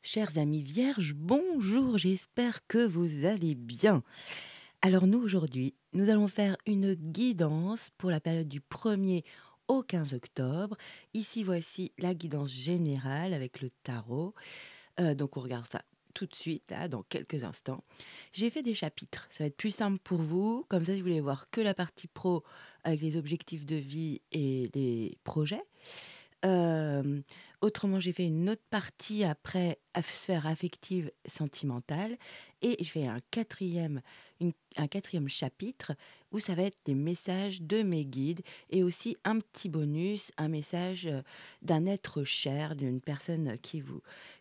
Chers amis vierges, bonjour, j'espère que vous allez bien. Alors nous, aujourd'hui, nous allons faire une guidance pour la période du 1er au 15 octobre. Ici, voici la guidance générale avec le tarot. Donc on regarde ça tout de suite, là, dans quelques instants. J'ai fait des chapitres, ça va être plus simple pour vous. Comme ça, si vous voulez voir que la partie pro avec les objectifs de vie et les projets. Hem, Autrement, j'ai fait une autre partie après sphère affective sentimentale et je fais un quatrième chapitre où ça va être des messages de mes guides et aussi un petit bonus, un message, d'un être cher, d'une personne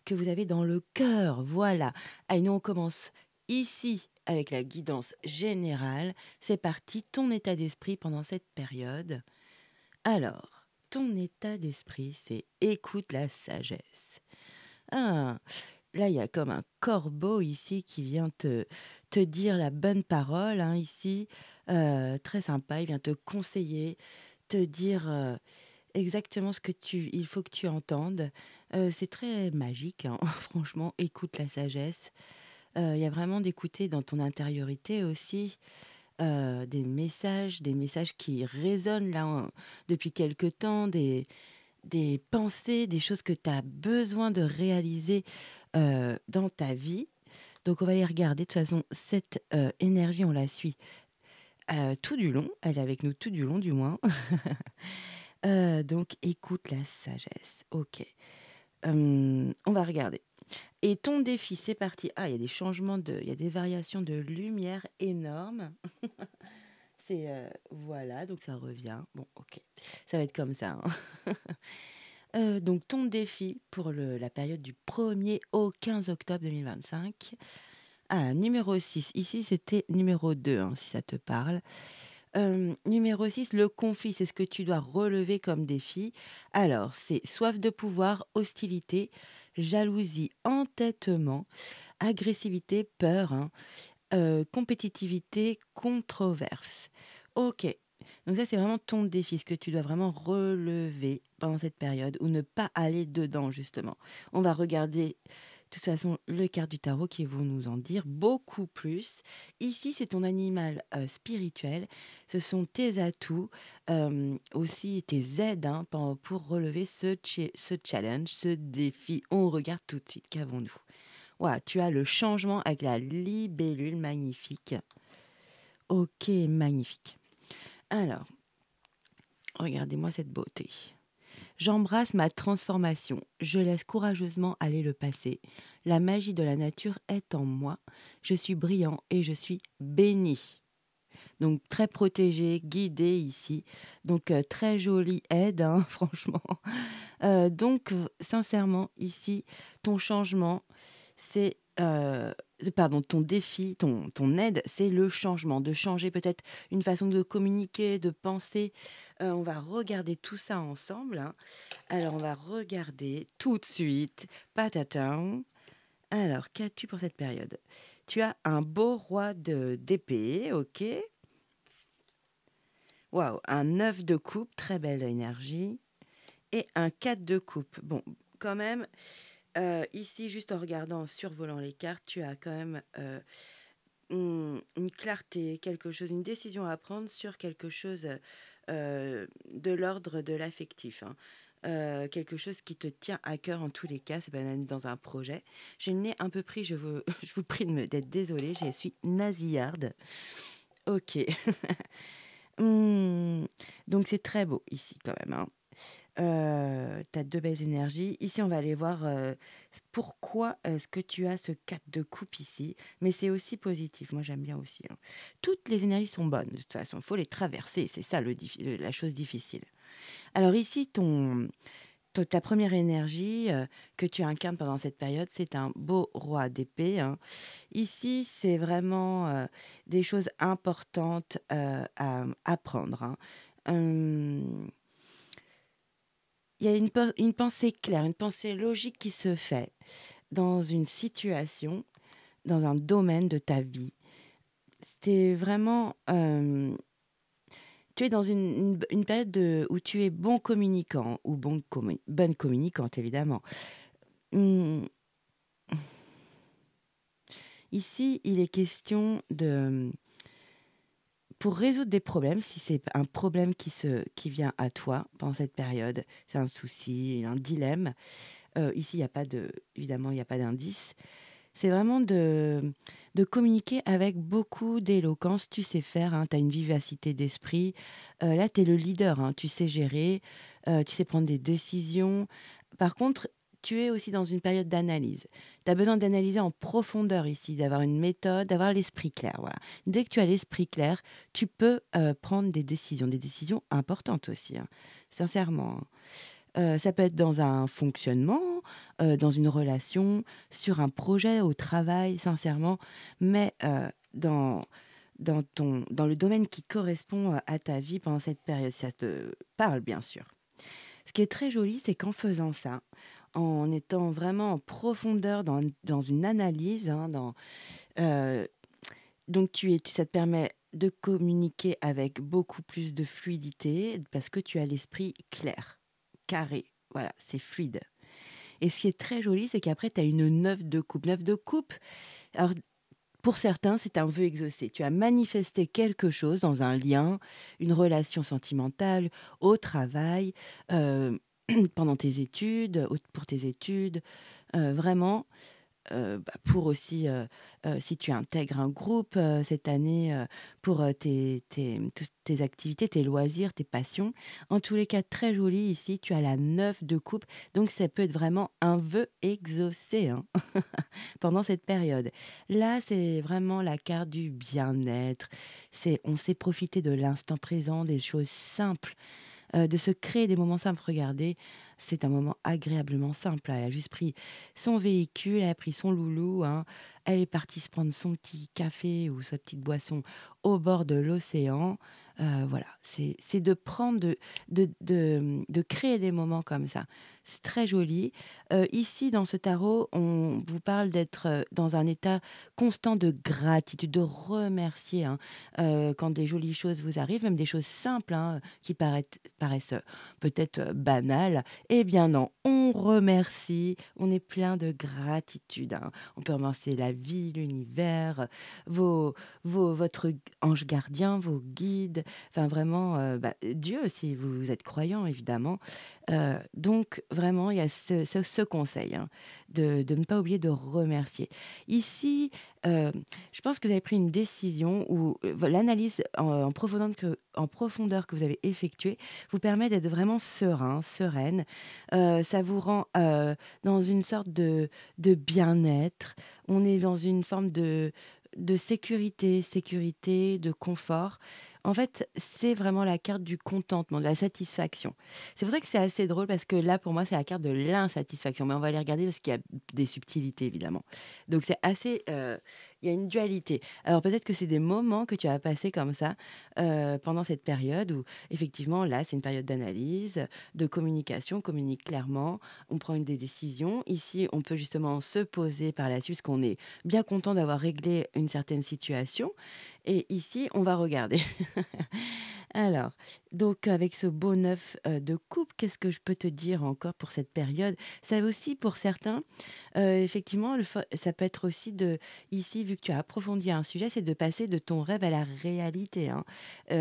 que vous avez dans le cœur, voilà. Allez, nous on commence ici avec la guidance générale. C'est parti, ton état d'esprit pendant cette période. Alors, ton état d'esprit, c'est écoute la sagesse. Ah, là, il y a comme un corbeau ici qui vient te dire la bonne parole, hein, ici. Très sympa, il vient te conseiller, te dire exactement ce que il faut que tu entendes. C'est très magique, hein, franchement, écoute la sagesse. Il y a vraiment d'écouter dans ton intériorité aussi. Des messages qui résonnent là, depuis quelque temps, des pensées, des choses que tu as besoin de réaliser, dans ta vie. Donc on va les regarder. De toute façon, cette, énergie, on la suit, tout du long. Elle est avec nous tout du long, du moins. Donc écoute la sagesse. OK. On va regarder. Et ton défi, c'est parti. Ah, il y a des variations de lumière énormes. C'est, voilà, donc ça revient. Bon, OK, ça va être comme ça, hein. Donc ton défi pour la période du 1er au 15 octobre 2025. Ah, numéro 6. Ici, c'était numéro 2, hein, si ça te parle. Numéro 6, le conflit, c'est ce que tu dois relever comme défi. Alors, c'est soif de pouvoir, hostilité, jalousie, entêtement, agressivité, peur, hein. Compétitivité, controverse. OK. Donc ça, c'est vraiment ton défi, ce que tu dois vraiment relever pendant cette période ou ne pas aller dedans, justement. On va regarder, de toute façon, les cartes du tarot qui vont nous en dire beaucoup plus. Ici, c'est ton animal spirituel. Ce sont tes atouts, aussi tes aides, hein, pour relever ce challenge, ce défi. On regarde tout de suite. Qu'avons-nous? Ouah, tu as le changement avec la libellule, magnifique. OK, magnifique. Alors, regardez-moi cette beauté. J'embrasse ma transformation. Je laisse courageusement aller le passé. La magie de la nature est en moi. Je suis brillant et je suis béni. Donc très protégé, guidé ici. Donc très jolie aide, hein, franchement. Donc sincèrement, ici, ton changement, c'est, pardon, ton défi, ton aide, c'est le changement, de changer peut-être une façon de communiquer, de penser. On va regarder tout ça ensemble, hein. Alors on va regarder tout de suite, patatin. Alors, qu'as-tu pour cette période? Tu as un beau roi d'épée, OK. Waouh, un 9 de coupe, très belle énergie et un 4 de coupe. Bon, quand même, ici, juste en regardant, en survolant les cartes, tu as quand même, une clarté, quelque chose, une décision à prendre sur quelque chose, de l'ordre de l'affectif, hein. Quelque chose qui te tient à cœur en tous les cas, c'est pas même dans un projet. J'ai le nez un peu pris, je vous je vous prie d'être désolée, je suis nasillarde. OK. Mmh, donc c'est très beau ici quand même, hein. Tu as 2 belles énergies. Ici, on va aller voir, pourquoi est-ce que tu as ce 4 de coupe ici, mais c'est aussi positif. Moi, j'aime bien aussi, hein. Toutes les énergies sont bonnes de toute façon, il faut les traverser, c'est ça la chose difficile. Alors ici, ta première énergie, que tu incarnes pendant cette période, c'est un beau roi d'épée, hein. Ici, c'est vraiment, des choses importantes, à apprendre, hein. Hem Il y a une pensée claire, une pensée logique qui se fait dans une situation, dans un domaine de ta vie. C'est vraiment, tu es dans une période où tu es bon communicant ou bonne communicante évidemment. Mmh, Ici, il est question de, pour résoudre des problèmes, si c'est un problème qui vient à toi pendant cette période, c'est un souci, un dilemme. Ici, il y a pas de évidemment, il y a pas d'indice. C'est vraiment de communiquer avec beaucoup d'éloquence. Tu sais faire, hein, tu as une vivacité d'esprit. Là, tu es le leader, hein, tu sais gérer, tu sais prendre des décisions. Par contre, tu es aussi dans une période d'analyse. Tu as besoin d'analyser en profondeur ici, d'avoir une méthode, d'avoir l'esprit clair, voilà. Dès que tu as l'esprit clair, tu peux, prendre des décisions importantes aussi, hein, sincèrement, hein. Ça peut être dans un fonctionnement, dans une relation, sur un projet au travail, sincèrement, mais dans le domaine qui correspond, à ta vie pendant cette période, si ça te parle, bien sûr. Ce qui est très joli, c'est qu'en faisant ça, en étant vraiment en profondeur dans une analyse, hein, heu, donc ça te permet de communiquer avec beaucoup plus de fluidité parce que tu as l'esprit clair, carré. Voilà, c'est fluide. Et ce qui est très joli, c'est qu'après, tu as une 9 de coupe. 9 de coupe, alors pour certains, c'est un vœu exaucé. Tu as manifesté quelque chose dans un lien, une relation sentimentale, au travail, heu, pendant tes études, pour tes études, vraiment. Pour aussi, si tu intègres un groupe, cette année, pour, tous tes activités, tes loisirs, tes passions. En tous les cas, très joli ici, tu as la 9 de coupe, donc ça peut être vraiment un vœu exaucé, hein, pendant cette période. Là, c'est vraiment la carte du bien-être, on sait profiter de l'instant présent, des choses simples. De se créer des moments simples. Regardez, c'est un moment agréablement simple. Elle a juste pris son véhicule, elle a pris son loulou, hein, elle est partie se prendre son petit café ou sa petite boisson au bord de l'océan. Voilà, c'est de prendre de créer des moments comme ça. C'est très joli. Ici, dans ce tarot, on vous parle d'être, dans un état constant de gratitude, de remercier, hein, quand des jolies choses vous arrivent, même des choses simples, hein, qui paraissent peut-être banales. Eh bien non, on remercie, on est plein de gratitude, hein. On peut remercier la vie, l'univers, vos votre ange gardien, vos guides, enfin vraiment, Dieu si vous êtes croyant évidemment. Donc vraiment il y a ce conseil, hein, de ne pas oublier de remercier. Ici, je pense que vous avez pris une décision où, l'analyse en profondeur que vous avez effectuée vous permet d'être vraiment serein, sereine. Ça vous rend, dans une sorte de bien-être. On est dans une forme de sécurité, de confort. En fait, c'est vraiment la carte du contentement, de la satisfaction. C'est pour ça que c'est assez drôle parce que là, pour moi, c'est la carte de l'insatisfaction. Mais on va aller regarder parce qu'il y a des subtilités, évidemment. Donc c'est assez, il y a une dualité. Alors peut-être que c'est des moments que tu as passés comme ça, pendant cette période où effectivement, là, c'est une période d'analyse, de communication, on communique clairement, on prend des décisions. Ici, on peut justement se poser par la suite parce qu'on est bien content d'avoir réglé une certaine situation et ici, on va regarder. Alors, donc avec ce beau 9 de coupe, qu'est-ce que je peux te dire encore pour cette période? Ça aussi pour certains, effectivement, ça peut être aussi ici, vu que tu as approfondi un sujet, c'est de passer de ton rêve à la réalité, hein.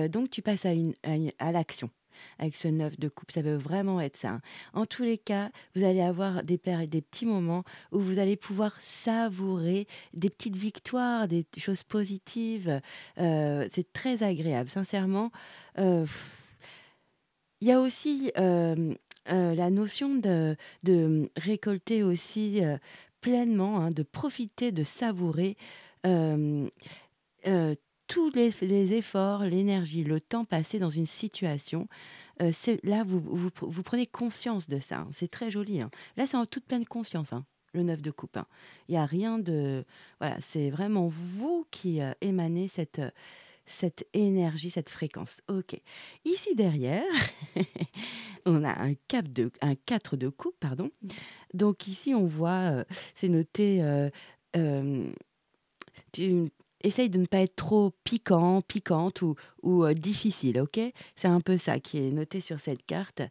Donc tu passes à l'action. Avec ce 9 de coupe, ça peut vraiment être ça, hein. En tous les cas, vous allez avoir des petits moments où vous allez pouvoir savourer des petites victoires, des choses positives. C'est très agréable, sincèrement. Heu, il y a aussi, la notion de récolter aussi, pleinement, hein, de profiter, de savourer, hem, heu, tous les efforts, l'énergie, le temps passé dans une situation. C'est là, vous prenez conscience de ça, hein. C'est très joli, hein. Là, c'est en toute pleine conscience, hein, le 9 de coupe, hein. Il y a rien de voilà, c'est vraiment vous qui, émanez cette énergie, cette fréquence. OK. Ici derrière, on a un 4 de coupe, pardon. Donc ici, on voit, c'est noté, hem, tu essaye de ne pas être trop piquant, piquante ou difficile, OK? C'est un peu ça qui est noté sur cette carte.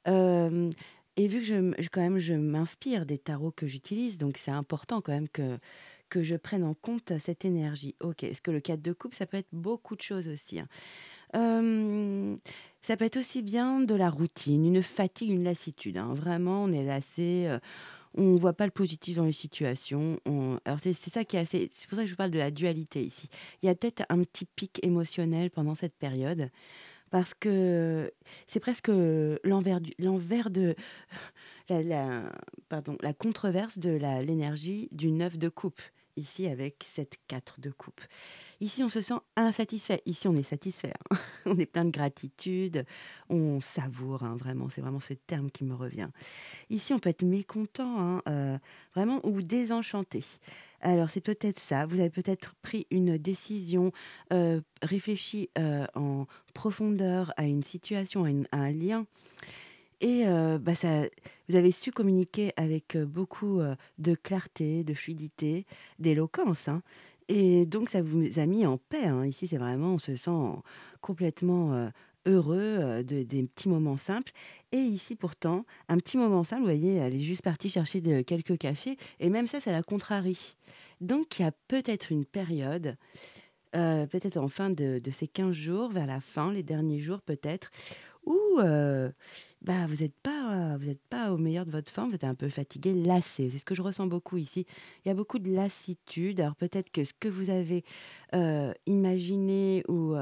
Hem et vu que je m'inspire des tarots que j'utilise, donc c'est important quand même que je prenne en compte cette énergie. OK. Est-ce que le 4 de coupe, ça peut être beaucoup de choses aussi, hein. Hem, Ça peut être aussi bien de la routine, une fatigue, une lassitude, hein. Vraiment, on est lassé, on voit pas le positif dans les situations. Alors c'est ça qui est assez c'est pour ça que je vous parle de la dualité ici. Il y a peut-être un petit pic émotionnel pendant cette période parce que c'est presque, l'envers de la pardon, la controverse de l'énergie du 9 de coupe, ici avec cette 4 de coupe. Ici, on se sent insatisfait. Ici, on est satisfait, hein. On est plein de gratitude, on savoure, hein, vraiment, c'est vraiment ce terme qui me revient. Ici, on peut être mécontent, hein, vraiment ou désenchanté. Alors c'est peut-être ça, vous avez peut-être pris une décision, réfléchi, en profondeur à une situation, à un lien et bah, ça vous avez su communiquer avec, beaucoup, de clarté, de fluidité, d'éloquence, hein et donc ça vous a mis en paix, hein. Ici, c'est vraiment on se sent complètement, heureux, des petits moments simples et ici, pourtant, un petit moment simple, vous voyez, elle est juste partie chercher quelques cafés et même ça la contrarie. Donc il y a peut-être une période, peut-être en fin de ces 15 jours, vers la fin, les derniers jours peut-être, où, bah, vous êtes pas au meilleur de votre forme, vous êtes un peu fatigué, lassé. C'est ce que je ressens beaucoup ici. Il y a beaucoup de lassitude. Alors peut-être que ce que vous avez, imaginé ou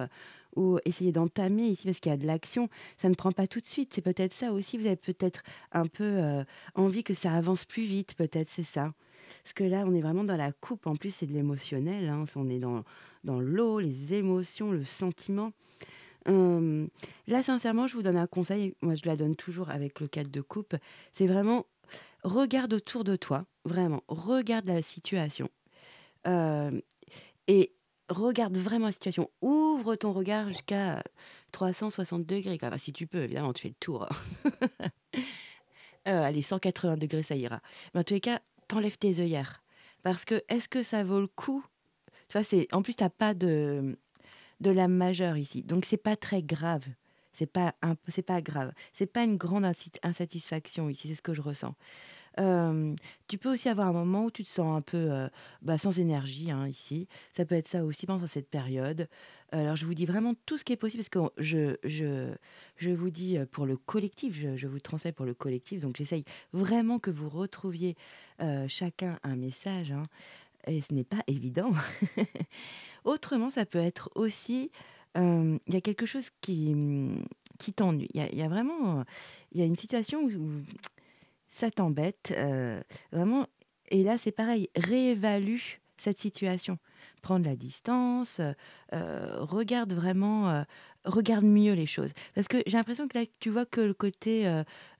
essayé d'entamer ici, parce qu'il y a de l'action, ça ne prend pas tout de suite. C'est peut-être ça aussi. Vous avez peut-être un peu, envie que ça avance plus vite, peut-être, c'est ça? Parce que là, on est vraiment dans la coupe. En plus, c'est de l'émotionnel, hein. On est dans l'eau, les émotions, le sentiment. Hem, Là, sincèrement, je vous donne un conseil, moi je la donne toujours avec le 4 de coupe, c'est vraiment regarde autour de toi, vraiment, regarde la situation, hem et regarde vraiment la situation. Ouvre ton regard jusqu'à 360°, quoi. Enfin, si tu peux, évidemment, tu fais le tour. Allez, 180°, ça ira. Mais en tous les cas, t'enlèves tes œillères parce que est-ce que ça vaut le coup? Tu vois, c'est en plus, tu as pas de la majeure ici, donc c'est pas très grave. C'est pas grave. C'est pas une grande insatisfaction ici, c'est ce que je ressens. Tu peux aussi avoir un moment où tu te sens un peu, bah, sans énergie, hein, ici. Ça peut être ça aussi pendant cette période. Alors je vous dis vraiment tout ce qui est possible parce que je vous dis, pour le collectif, je vous transmets pour le collectif, donc j'essaye vraiment que vous retrouviez, chacun un message, hein et ce n'est pas évident. Autrement, ça peut être aussi, il y a quelque chose qui t'ennuie. Il y a vraiment, il y a une situation où ça t'embête, vraiment et là, c'est pareil, réévalue cette situation. Prendre la distance, regarde vraiment, regarde mieux les choses. Parce que j'ai l'impression que là, tu vois que le côté,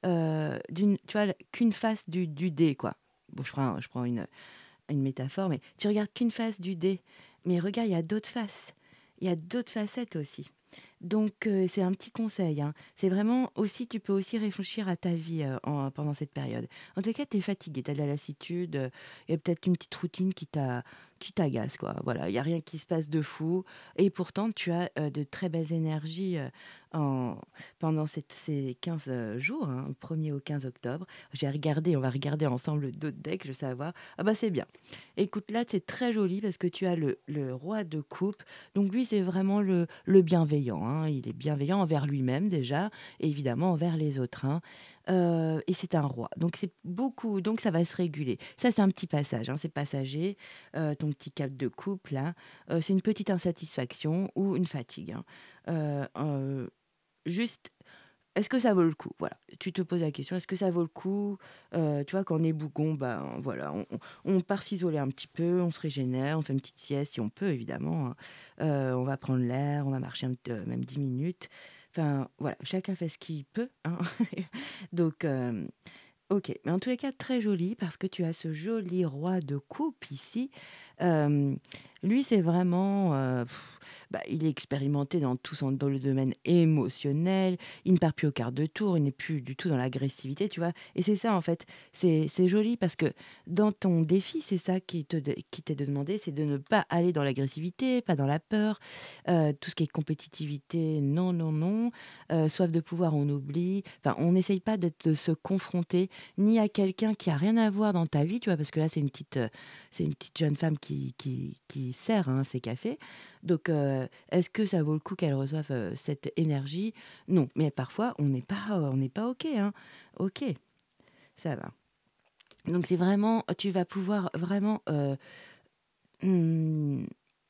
tu vois, qu'une face du dé, quoi. Bon, je prends une métaphore, mais tu regardes qu'une face du dé. Mais regarde, il y a d'autres faces. Il y a d'autres facettes aussi. Donc, c'est un petit conseil, hein. C'est vraiment aussi tu peux aussi réfléchir à ta vie, pendant cette période. En tout cas, tu es fatigué, tu as de la lassitude, il y a peut-être une petite routine qui t'agace, quoi. Voilà, il y a rien qui se passe de fou et pourtant tu as, de très belles énergies, en pendant ces 15 jours, hein, 1er au 15 octobre. On va regarder ensemble d'autres decks, je veux savoir. Ah bah, c'est bien. Écoute, là, c'est très joli parce que tu as le roi de coupe. Donc lui, c'est vraiment le bienveillant, hein. Il est bienveillant envers lui-même déjà et évidemment envers les autres, hein. Et c'est un roi. Donc c'est beaucoup donc ça va se réguler. Ça, c'est un petit passage, hein, c'est passager. Ton petit cap de coupe là, c'est une petite insatisfaction ou une fatigue, hein. Juste est-ce que ça vaut le coup? Voilà, tu te poses la question, est-ce que ça vaut le coup? Tu vois, quand on est bougon, ben, voilà, on part s'isoler un petit peu, on se régénère, on fait une petite sieste si on peut évidemment, hein. On va prendre l'air, on va marcher même 10 minutes. Enfin, voilà, chacun fait ce qu'il peut, hein. Donc, OK, mais en tous les cas, très joli parce que tu as ce joli roi de coupe ici. Hem, Lui, c'est vraiment, bah, il est expérimenté dans le domaine émotionnel, il ne part plus au quart de tour, il n'est plus du tout dans l'agressivité, tu vois? Et c'est ça, en fait, c'est joli parce que dans ton défi, c'est ça qui t'est demandé, c'est de ne pas aller dans l'agressivité, pas dans la peur, tout ce qui est compétitivité, non, non, non, soif de pouvoir, on oublie. Enfin, on n'essaye pas de se confronter ni à quelqu'un qui a rien à voir dans ta vie, tu vois? Parce que là, c'est une petite jeune femme qui sert, hein, ses cafés. Donc, est-ce que ça vaut le coup qu'elle reçoive, cette énergie? Non, mais parfois on n'est pas OK, hein. OK, ça va. Donc c'est vraiment tu vas pouvoir vraiment, Mmh,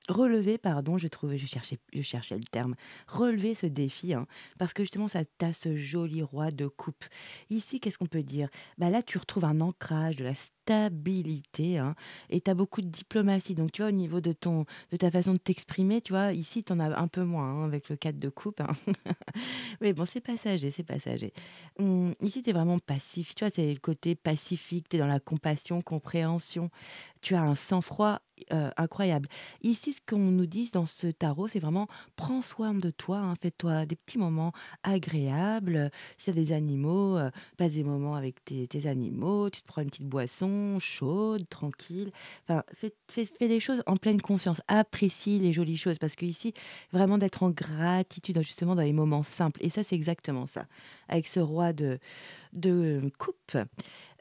relever pardon, je cherchais le terme. Relever ce défi, hein, parce que justement ça tu ce joli roi de coupe. Ici, qu'est-ce qu'on peut dire? Bah, là, tu retrouves un ancrage, de la stabilité, hein, et tu as beaucoup de diplomatie. Donc tu vois, au niveau de ta façon de t'exprimer, tu vois, ici, tu en as un peu moins, hein, avec le 4 de coupe, hein. Mais bon, c'est passager, c'est passager. Ici, tu es vraiment passif, tu vois? C'est le côté pacifique, tu es dans la compassion, compréhension. Tu as un sang-froid, incroyable. Ici, ce qu'on nous dit dans ce tarot, c'est vraiment: «Prends soin de toi, hein, fais-toi des petits moments agréables, si tu as des animaux, passe des moments avec tes animaux, tu te prends une petite boisson chaude, tranquille». Enfin, fais les choses en pleine conscience. Apprécie les jolies choses parce qu'ici, vraiment d'être en gratitude, justement, dans les moments simples et ça, c'est exactement ça. Avec ce roi de coupe.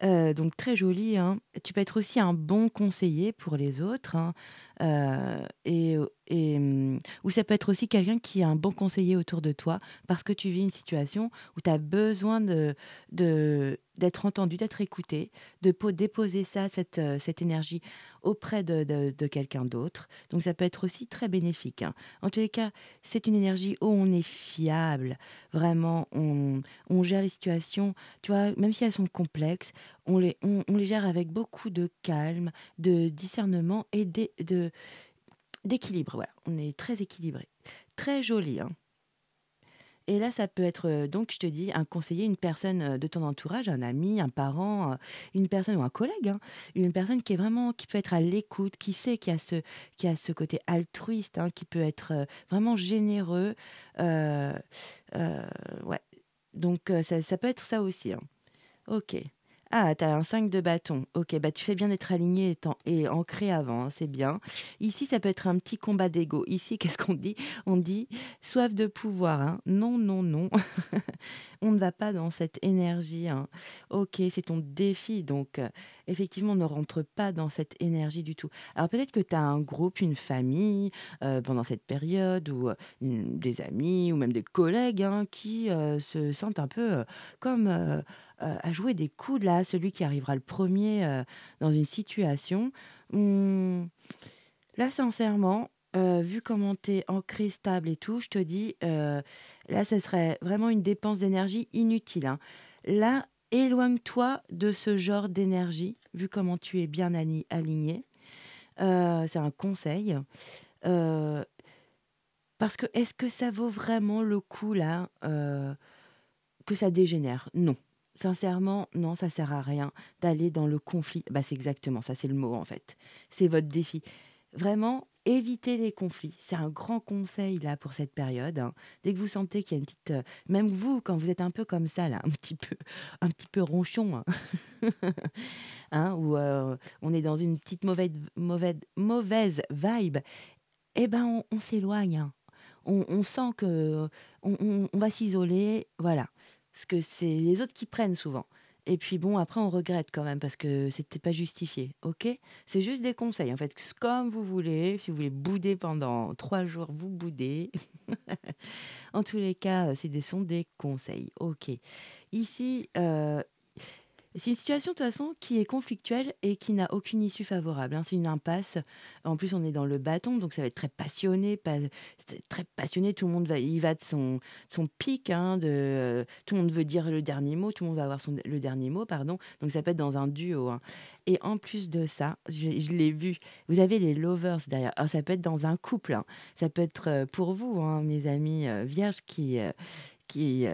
Donc très joli, hein. Tu peux être aussi un bon conseiller pour les autres, hein, ou ça peut être aussi quelqu'un qui est un bon conseiller autour de toi parce que tu vis une situation où tu as besoin d'être entendu, d'être écouté, déposer ça, cette énergie auprès de quelqu'un d'autre. Donc ça peut être aussi très bénéfique, hein. En tous les cas, c'est une énergie où on est fiable, vraiment, on gère les situations, tu vois? Même si elles sont complexes, on les gère avec beaucoup de calme, de discernement et d'équilibre, voilà. On est très équilibré. Très joli, hein. Et là, ça peut être, donc je te dis, un conseiller, une personne, de ton entourage, un ami, un parent, une personne ou un collègue, hein. Une personne qui peut être à l'écoute, qui sait qui a ce côté altruiste, hein, qui peut être, vraiment généreux, heu heu, ouais. Donc ça peut être ça aussi, hein. OK. Ah, tu as un 5 de bâton. OK, bah, tu fais bien d'être aligné et ancré avant, hein, c'est bien. Ici, ça peut être un petit combat d'ego. Ici, qu'est-ce qu'on dit? On dit: «Soif de pouvoir», hein. Non, non, non. On ne va pas dans cette énergie, hein. OK, c'est ton défi donc effectivement, ne rentre pas dans cette énergie du tout. Alors peut-être que tu as un groupe, une famille, pendant cette période ou des amis ou même des collègues, hein, qui, se sentent un peu, comme, à jouer des coudes là, celui qui arrivera le premier er dans une situation. Mmh, là sincèrement, vu comment tu es ancré, stable et tout, je te dis, là, ce serait vraiment une dépense d'énergie inutile, hein. Là, éloigne-toi de ce genre d'énergie, vu comment tu es bien aligné. C'est un conseil, heu, parce que est-ce que ça vaut vraiment le coup là, que ça dégénère? Non. Sincèrement, non, ça sert à rien d'aller dans le conflit. Bah, c'est exactement ça, c'est le mot en fait. C'est votre défi. Vraiment, évitez les conflits. C'est un grand conseil là pour cette période, hein. Dès que vous sentez qu'il y a une petite, même vous, quand vous êtes un peu comme ça là, un petit peu ronchon, hein, hein, ou on est dans une petite mauvaise vibe, eh ben, on s'éloigne, hein. On sent que on va s'isoler, voilà. Parce que c'est les autres qui prennent souvent. Et puis bon, après, on regrette quand même parce que c'était pas justifié, OK? C'est juste des conseils, en fait. Comme vous voulez. Si vous voulez bouder pendant 3 jours, vous boudez. En tous les cas, sont des conseils, OK. Ici, c'est une situation de toute façon qui est conflictuelle et qui n'a aucune issue favorable, hein. C'est une impasse. En plus, on est dans le bâton, donc ça va être très passionné, c'est très passionné. Tout le monde va de son pic, hein, tout le monde veut dire le dernier mot, tout le monde va avoir le dernier mot, pardon. Donc ça peut être dans un duo, hein. Et en plus de ça, je l'ai vu, vous avez les lovers derrière. Alors ça peut être dans un couple, hein. Ça peut être pour vous, hein, mes amis vierges qui, qui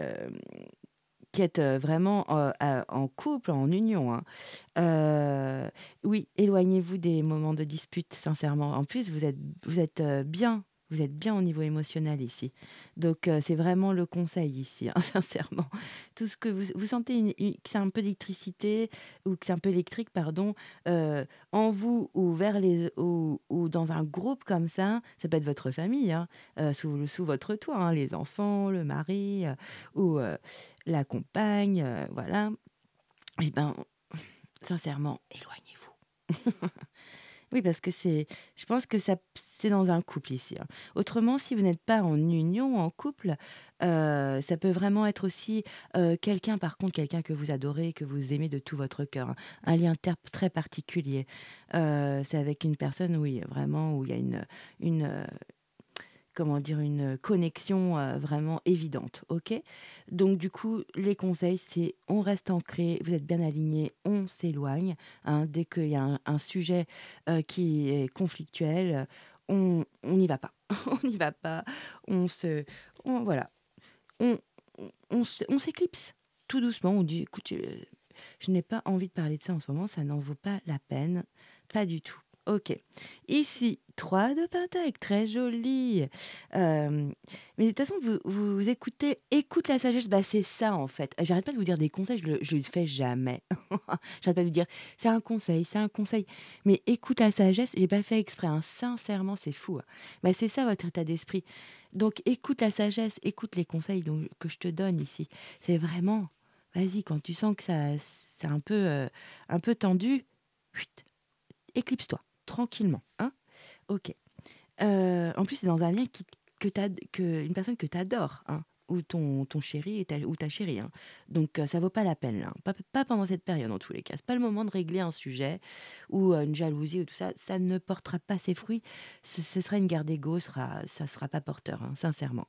êtes, vraiment, en couple, en union, hein. Oui, éloignez-vous des moments de dispute, sincèrement. En plus, vous êtes bien au niveau émotionnel ici. Donc, c'est vraiment le conseil ici, hein, sincèrement. Tout ce que vous sentez que c'est un peu d'électricité ou que c'est un peu électrique, pardon, en vous ou vers les ou dans un groupe comme ça peut être votre famille, hein, sous votre toit, hein, les enfants, le mari, ou la compagne, voilà. Et ben, sincèrement, éloignez-vous. Oui, parce que je pense que c'est dans un couple ici, hein. Autrement, si vous n'êtes pas en union, en couple, ça peut vraiment être aussi, quelqu'un que vous adorez, que vous aimez de tout votre cœur, hein. Un lien très particulier. C'est avec une personne, oui, vraiment où il y a une, comment dire? Une connexion, vraiment évidente, OK? Donc du coup, les conseils, c'est on reste ancré, vous êtes bien alignés, on s'éloigne, hein. Dès qu'il y a un sujet, qui est conflictuel, on n'y va pas. On n'y va pas, on se voilà, on on s'éclipse tout doucement. On dit: «Écoute, je n'ai pas envie de parler de ça en ce moment, ça n'en vaut pas la peine, pas du tout». OK. Ici, 3 de pentacle, très joli. Mais de toute façon, vous écoute la sagesse, bah, c'est ça en fait. J'arrête pas de vous dire des conseils, je le fais jamais. J'arrête pas de vous dire: c'est un conseil». Mais écoute la sagesse, j'ai pas fait exprès, hein, sincèrement, c'est fou, hein. Bah, c'est ça votre état d'esprit. Donc écoute la sagesse, écoute les conseils que je te donne ici. C'est vraiment vas-y, quand tu sens que c'est un peu tendu, chut, éclipse-toi, tranquillement, hein? OK. En plus, c'est dans un lien une personne que tu adores, hein, ou ton chéri ou ta chérie, hein. Donc ça vaut pas la peine, là, hein. Pas pendant cette période, en tous les cas. C'est pas le moment de régler un sujet ou une jalousie ou tout ça. Ça ne portera pas ses fruits. Ce sera une guerre d'ego, ça sera pas porteur, hein, sincèrement.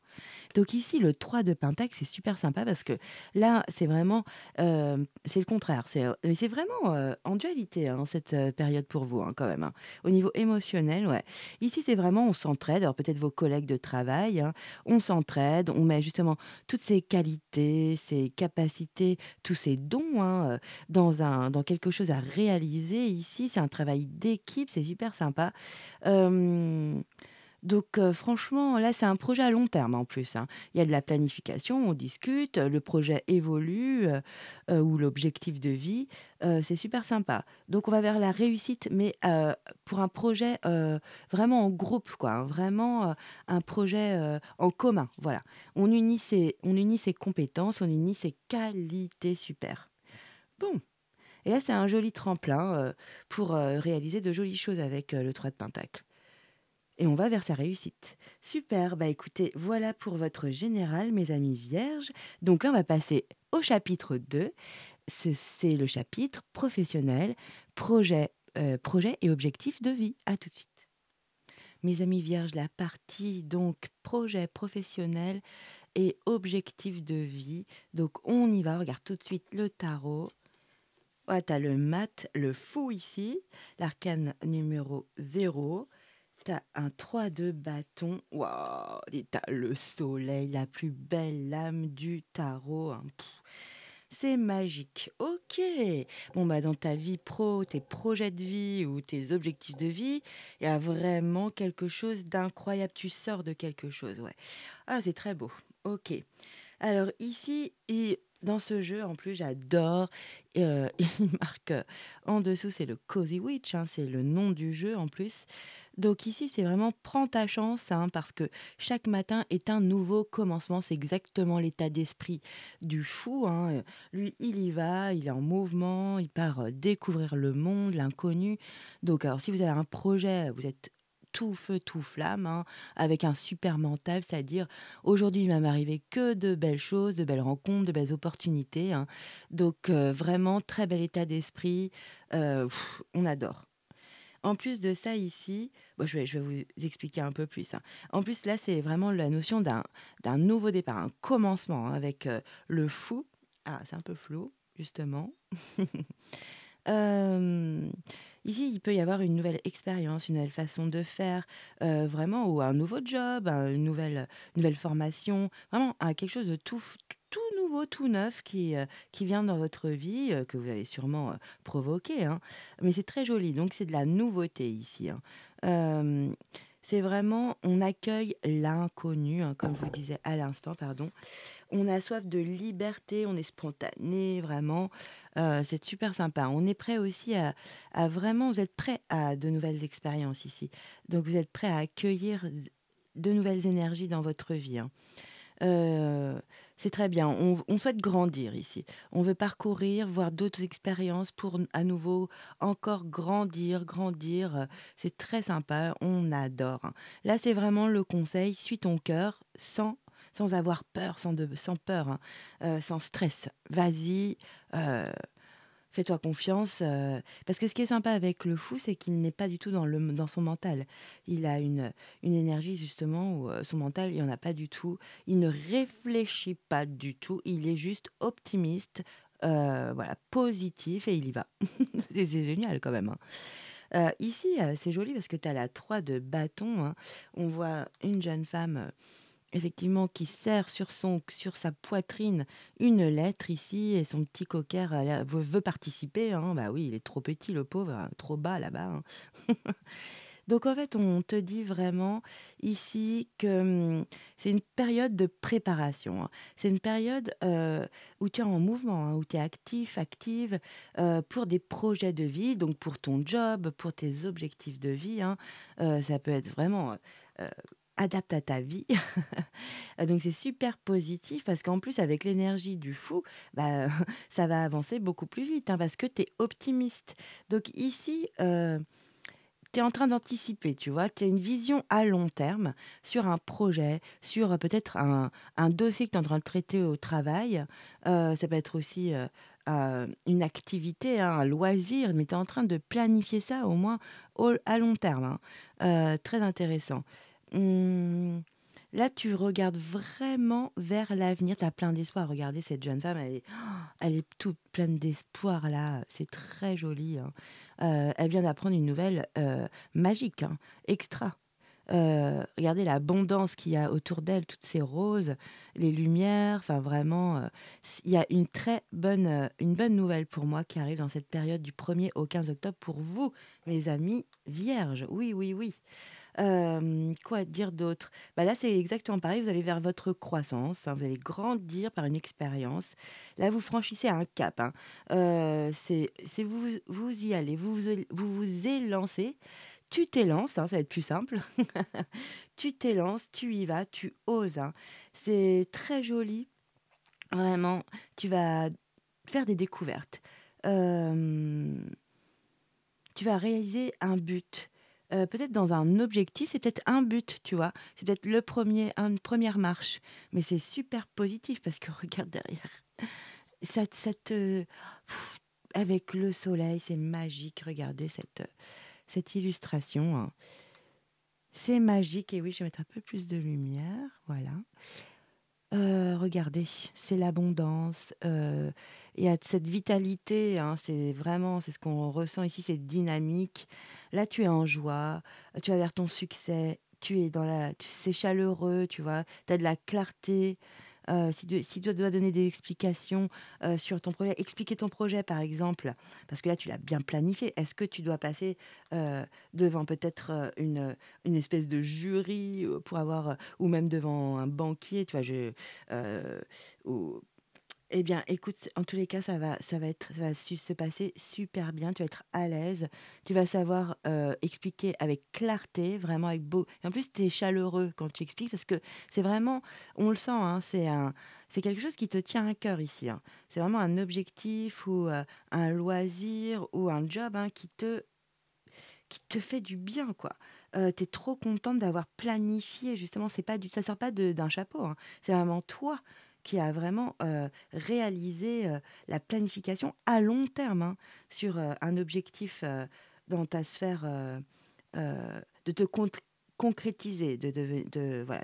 Donc ici, le 3 de pentacle, c'est super sympa parce que là, c'est vraiment, c'est le contraire. Mais c'est vraiment, en dualité, hein, cette, période pour vous, hein, quand même, hein. Au niveau émotionnel, ouais. Ici, c'est vraiment on s'entraide, alors peut-être vos collègues de travail, hein, on s'entraide, on met justement toutes ses qualités, ses capacités, tous ses dons, hein, dans quelque chose à réaliser ici. C'est un travail d'équipe, c'est super sympa. Hem donc franchement, là, c'est un projet à long terme en plus, hein. Il y a de la planification, on discute, le projet évolue, ou l'objectif de vie, c'est super sympa. Donc on va vers la réussite, mais pour un projet, vraiment en groupe quoi, hein, vraiment, un projet, en commun, voilà. On unit ses compétences, on unit ses qualités, super. Bon et là, c'est un joli tremplin, pour, réaliser de jolies choses avec, le 3 de pentacle. Et on va vers sa réussite. Super, bah écoutez, voilà pour votre général, mes amis vierges. Donc là, on va passer au chapitre 2. C'est le chapitre professionnel, projet et objectifs de vie. À tout de suite. Mes amis vierges, la partie donc projet professionnel et objectifs de vie. Donc on y va, regarde tout de suite le tarot. Ouais, t'as le mat, le fou ici, l'arcane numéro 0. T'as un 3 de bâton. Waouh! Et tu le soleil, la plus belle lame du tarot, hein. C'est magique. OK. Bon, bah, dans ta vie pro, tes projets de vie ou tes objectifs de vie, il y a vraiment quelque chose d'incroyable. Tu sors de quelque chose, ouais. Ah, c'est très beau. OK. Alors ici et dans ce jeu, en plus, j'adore, il marque, en dessous, c'est le Cozy Witch, hein, c'est le nom du jeu en plus. Donc ici, c'est vraiment prends ta chance, hein, parce que chaque matin est un nouveau commencement. C'est exactement l'état d'esprit du fou, hein, lui, il y va, il est en mouvement, il part, découvrir le monde, l'inconnu. Donc alors si vous avez un projet, vous êtes tout feu, tout flamme, hein, avec un super mental, c'est-à-dire aujourd'hui, il va m'arriver que de belles choses, de belles rencontres, de belles opportunités, hein. Donc vraiment très bel état d'esprit, on adore. En plus de ça ici, bon je vais vous expliquer un peu plus, hein. En plus là, c'est vraiment la notion d'un nouveau départ, un commencement, hein, avec, le fou. Ah, c'est un peu flou, justement. Hem, Ici, il peut y avoir une nouvelle expérience, une nouvelle façon de faire, vraiment ou un nouveau job, une nouvelle formation, vraiment, quelque chose de tout nouveau, tout neuf qui vient dans votre vie, que vous avez sûrement, provoqué, hein. Mais c'est très joli, donc c'est de la nouveauté ici, hein. Hem, c'est vraiment on accueille l'inconnu, hein, comme je vous disais à l'instant, pardon. On a soif de liberté, on est spontané, vraiment, c'est super sympa. On est prêt aussi à vraiment vous êtes prêt à de nouvelles expériences ici. Donc vous êtes prêt à accueillir de nouvelles énergies dans votre vie, hein. Heu, c'est très bien. On souhaite grandir ici. On veut parcourir, voir d'autres expériences pour à nouveau encore grandir, grandir, c'est très sympa, on adore, hein. Là, c'est vraiment le conseil, suis ton cœur sans avoir peur, sans peur, hein, sans stress. Vas-y, heu fais-toi confiance, parce que ce qui est sympa avec le fou, c'est qu'il n'est pas du tout dans son mental. Il a une énergie justement où, son mental, il y en a pas du tout. Il ne réfléchit pas du tout, il est juste optimiste, voilà, positif et il y va. C'est génial quand même, hein. Ici, c'est joli parce que tu as la 3 de bâton, hein. On voit une jeune femme, effectivement, qui serre sur sa poitrine une lettre ici et son petit cocker, veut participer, hein. Bah oui, il est trop petit le pauvre, hein, trop bas là-bas, hein. Donc en fait, on te dit vraiment ici que, c'est une période de préparation, hein. C'est une période, où tu es en mouvement, hein, où tu es actif, active, pour des projets de vie, donc pour ton job, pour tes objectifs de vie, hein. Ça peut être vraiment, adapte à ta vie. Donc c'est super positif parce qu'en plus avec l'énergie du fou, bah, ça va avancer beaucoup plus vite, hein, parce que tu es optimiste. Donc ici, tu es en train d'anticiper, tu vois? Tu as une vision à long terme sur un projet, sur, peut-être un dossier que tu es en train de traiter au travail. Ça peut être aussi, une activité, hein, un loisir, mais tu es en train de planifier ça au moins à long terme, hein. Très intéressant. Mmh, là, tu regardes vraiment vers l'avenir, tu as plein d'espoir. Regardez cette jeune femme, elle est toute pleine d'espoir là, c'est très joli, hein. Elle vient d'apprendre une nouvelle, magique, hein, extra. Regardez l'abondance qu'il y a autour d'elle, toutes ces roses, les lumières, enfin vraiment, il y a une bonne nouvelle pour moi qui arrive dans cette période du 1er au 15 octobre pour vous, mes amis vierges. Oui, oui, oui. Quoi dire d'autre? Bah, là, c'est exactement pareil, vous allez vers votre croissance, hein, vous allez grandir par une expérience. Là, vous franchissez un cap, hein. C'est vous y allez, vous élancez. Tu t'élances, hein, ça va être plus simple. Tu t'élances, tu y vas, tu oses, hein. C'est très joli, vraiment. Tu vas faire des découvertes. Hem Tu vas réaliser un but, peut-être dans un objectif, c'est peut-être un but, tu vois? C'est peut-être une première marche, mais c'est super positif parce que regarde derrière, ça te pff, avec le soleil, c'est magique. Regardez cette illustration, hein. C'est magique et oui, je vais mettre un peu plus de lumière, voilà. Regardez, c'est l'abondance, il y a cette vitalité, hein, c'est ce qu'on ressent ici, c'est dynamique. Là, tu es en joie, tu vas vers ton succès, tu es dans la tu c'est chaleureux, tu vois? Tu as de la clarté, si tu dois donner des explications, sur ton projet, expliquer ton projet, par exemple, parce que là, tu l'as bien planifié. Est-ce que tu dois passer, devant peut-être, une espèce de jury, pour avoir, ou même devant un banquier, tu vois? Heu, ou eh bien, écoute, en tous les cas, ça va se passer super bien. Tu vas être à l'aise. Tu vas savoir, expliquer avec clarté, vraiment avec beau et en plus, tu es chaleureux quand tu expliques parce que c'est vraiment on le sent, hein, c'est quelque chose qui te tient à cœur ici, hein. C'est vraiment un objectif ou, un loisir ou un job, hein, qui te fait du bien, quoi. Tu es trop contente d'avoir planifié justement, c'est pas du ça sort pas d'un chapeau, hein. C'est vraiment toi qui as vraiment, réalisé, la planification à long terme, hein, sur, un objectif, dans ta sphère, de te concrétiser, voilà,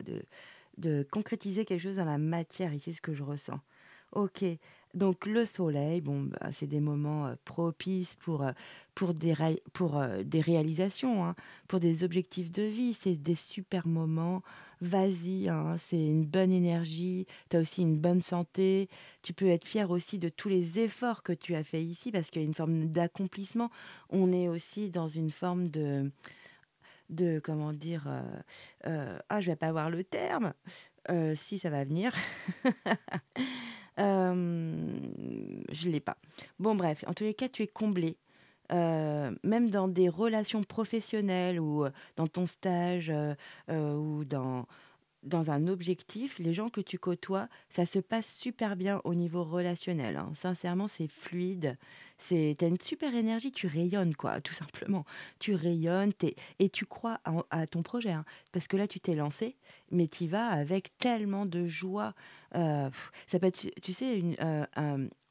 de concrétiser quelque chose dans la matière ici, ce que je ressens. OK, Donc le soleil, bon, bah, c'est des moments, propices pour des réalisations, hein, pour des objectifs de vie. C'est des super moments. Vas-y, hein, c'est une bonne énergie, tu as aussi une bonne santé. Tu peux être fier aussi de tous les efforts que tu as fait ici parce qu'il y a une forme d'accomplissement. On est aussi dans une forme de comment dire? Ah, je vais pas avoir le terme. Si, ça va venir. Je l'ai pas. Bon bref, en tous les cas, tu es comblé, même dans des relations professionnelles ou, dans ton stage, ou dans un objectif, les gens que tu côtoies, ça se passe super bien au niveau relationnel, hein. Sincèrement, c'est fluide, tu une super énergie, tu rayonnes quoi, tout simplement. Tu rayonnes, et tu crois à ton projet, hein, parce que là, tu t'es lancé, mais tu y vas avec tellement de joie. Ça peut être, tu sais,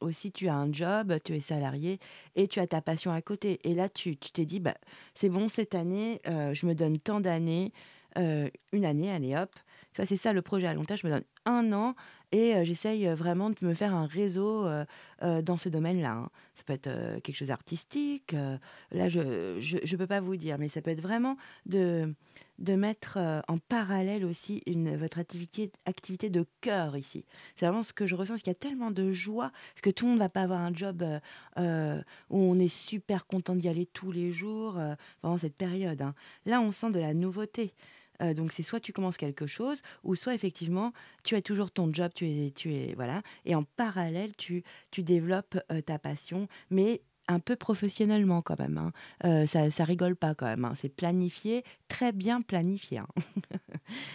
aussi tu as un job, tu es salarié et tu as ta passion à côté et là, tu t'es dit: «Bah, c'est bon cette année, je me donne tant d'années, 1 année, allez hop». Tu vois, c'est ça le projet à long terme. Je me donne 1 an et j'essaye, vraiment de me faire un réseau, dans ce domaine-là, hein. Ça peut être, quelque chose d'artistique, là je peux pas vous dire, mais ça peut être vraiment de mettre, en parallèle aussi votre activité de cœur ici. C'est vraiment ce que je ressens, parce qu'il y a tellement de joie, parce que tout le monde va pas avoir un job, où on est super content d'y aller tous les jours, pendant cette période, hein. Là, on sent de la nouveauté. Donc c'est soit tu commences quelque chose ou soit effectivement tu as toujours ton job, tu es voilà et en parallèle tu développes, ta passion, mais un peu professionnellement quand même, hein. Ça rigole pas quand même, hein. C'est planifié, très bien planifié, hein.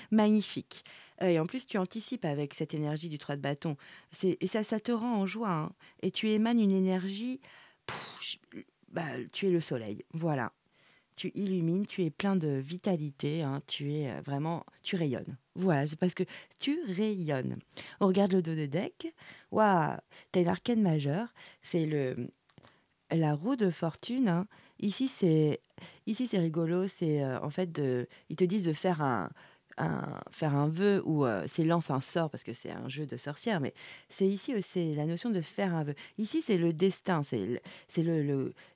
Magnifique, et en plus tu anticipes avec cette énergie du 3 de bâton. Et ça te rend en joie, hein, et tu émanes une énergie, pff, ch bah, tu es le soleil, voilà. Tu illumines, tu es plein de vitalité, hein, tu es, vraiment tu rayonnes. Voilà, c'est parce que tu rayonnes. On regarde le dos de deck. Waouh! Tu as une arcane majeure, c'est la roue de fortune, hein. Ici, c'est ici c'est rigolo, c'est, en fait ils te disent de faire un vœu ou, c'est lance un sort parce que c'est un jeu de sorcière, mais c'est ici, c'est la notion de faire un vœu. Ici, c'est le destin, c'est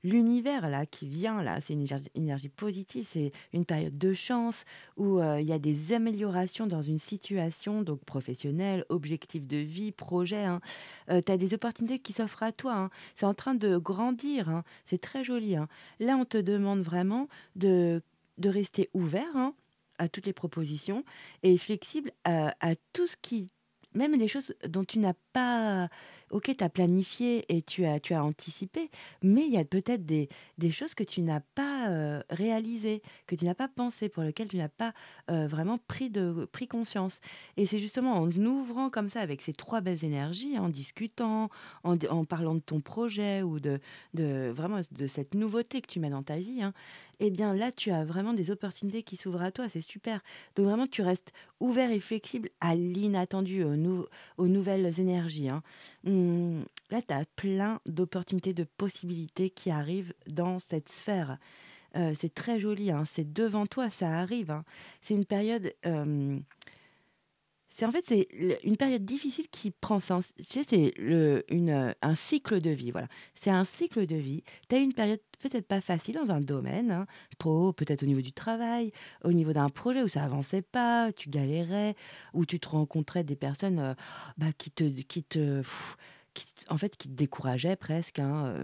l'univers là qui vient là, c'est une énergie positive, c'est une période de chance où, il y a des améliorations dans une situation donc professionnelle, objectif de vie, projet, hein. Tu as des opportunités qui s'offrent à toi, hein. C'est en train de grandir, hein. C'est très joli, hein. Là, on te demande vraiment de rester ouvert, hein, à toutes les propositions et flexible à tout ce qui même les choses dont tu n'as pas OK, tu as planifié et tu as anticipé, mais il y a peut-être des choses que tu n'as pas, réalisées, que tu n'as pas pensé, pour lesquelles tu n'as pas, vraiment pris conscience et c'est justement en ouvrant comme ça avec ces 3 belles énergies, en discutant, en parlant de ton projet ou de vraiment de cette nouveauté que tu mets dans ta vie, hein, et bien là, tu as vraiment des opportunités qui s'ouvrent à toi, c'est super. Donc vraiment, tu restes ouvert et flexible à l'inattendu, aux nouvelles énergies, hein. Là, tu as plein d'opportunités, de possibilités qui arrivent dans cette sphère. C'est très joli, hein, c'est devant toi, ça arrive, hein. C'est une période, c'est une période difficile qui prend sens. Tu sais, c'est un cycle de vie, voilà. C'est un cycle de vie. Tu as une période peut-être pas facile dans un domaine, hein, pro, peut-être au niveau du travail, au niveau d'un projet où ça avançait pas, tu galérais, où tu te rencontrais des personnes, bah, en fait, qui te décourageaient presque, hein.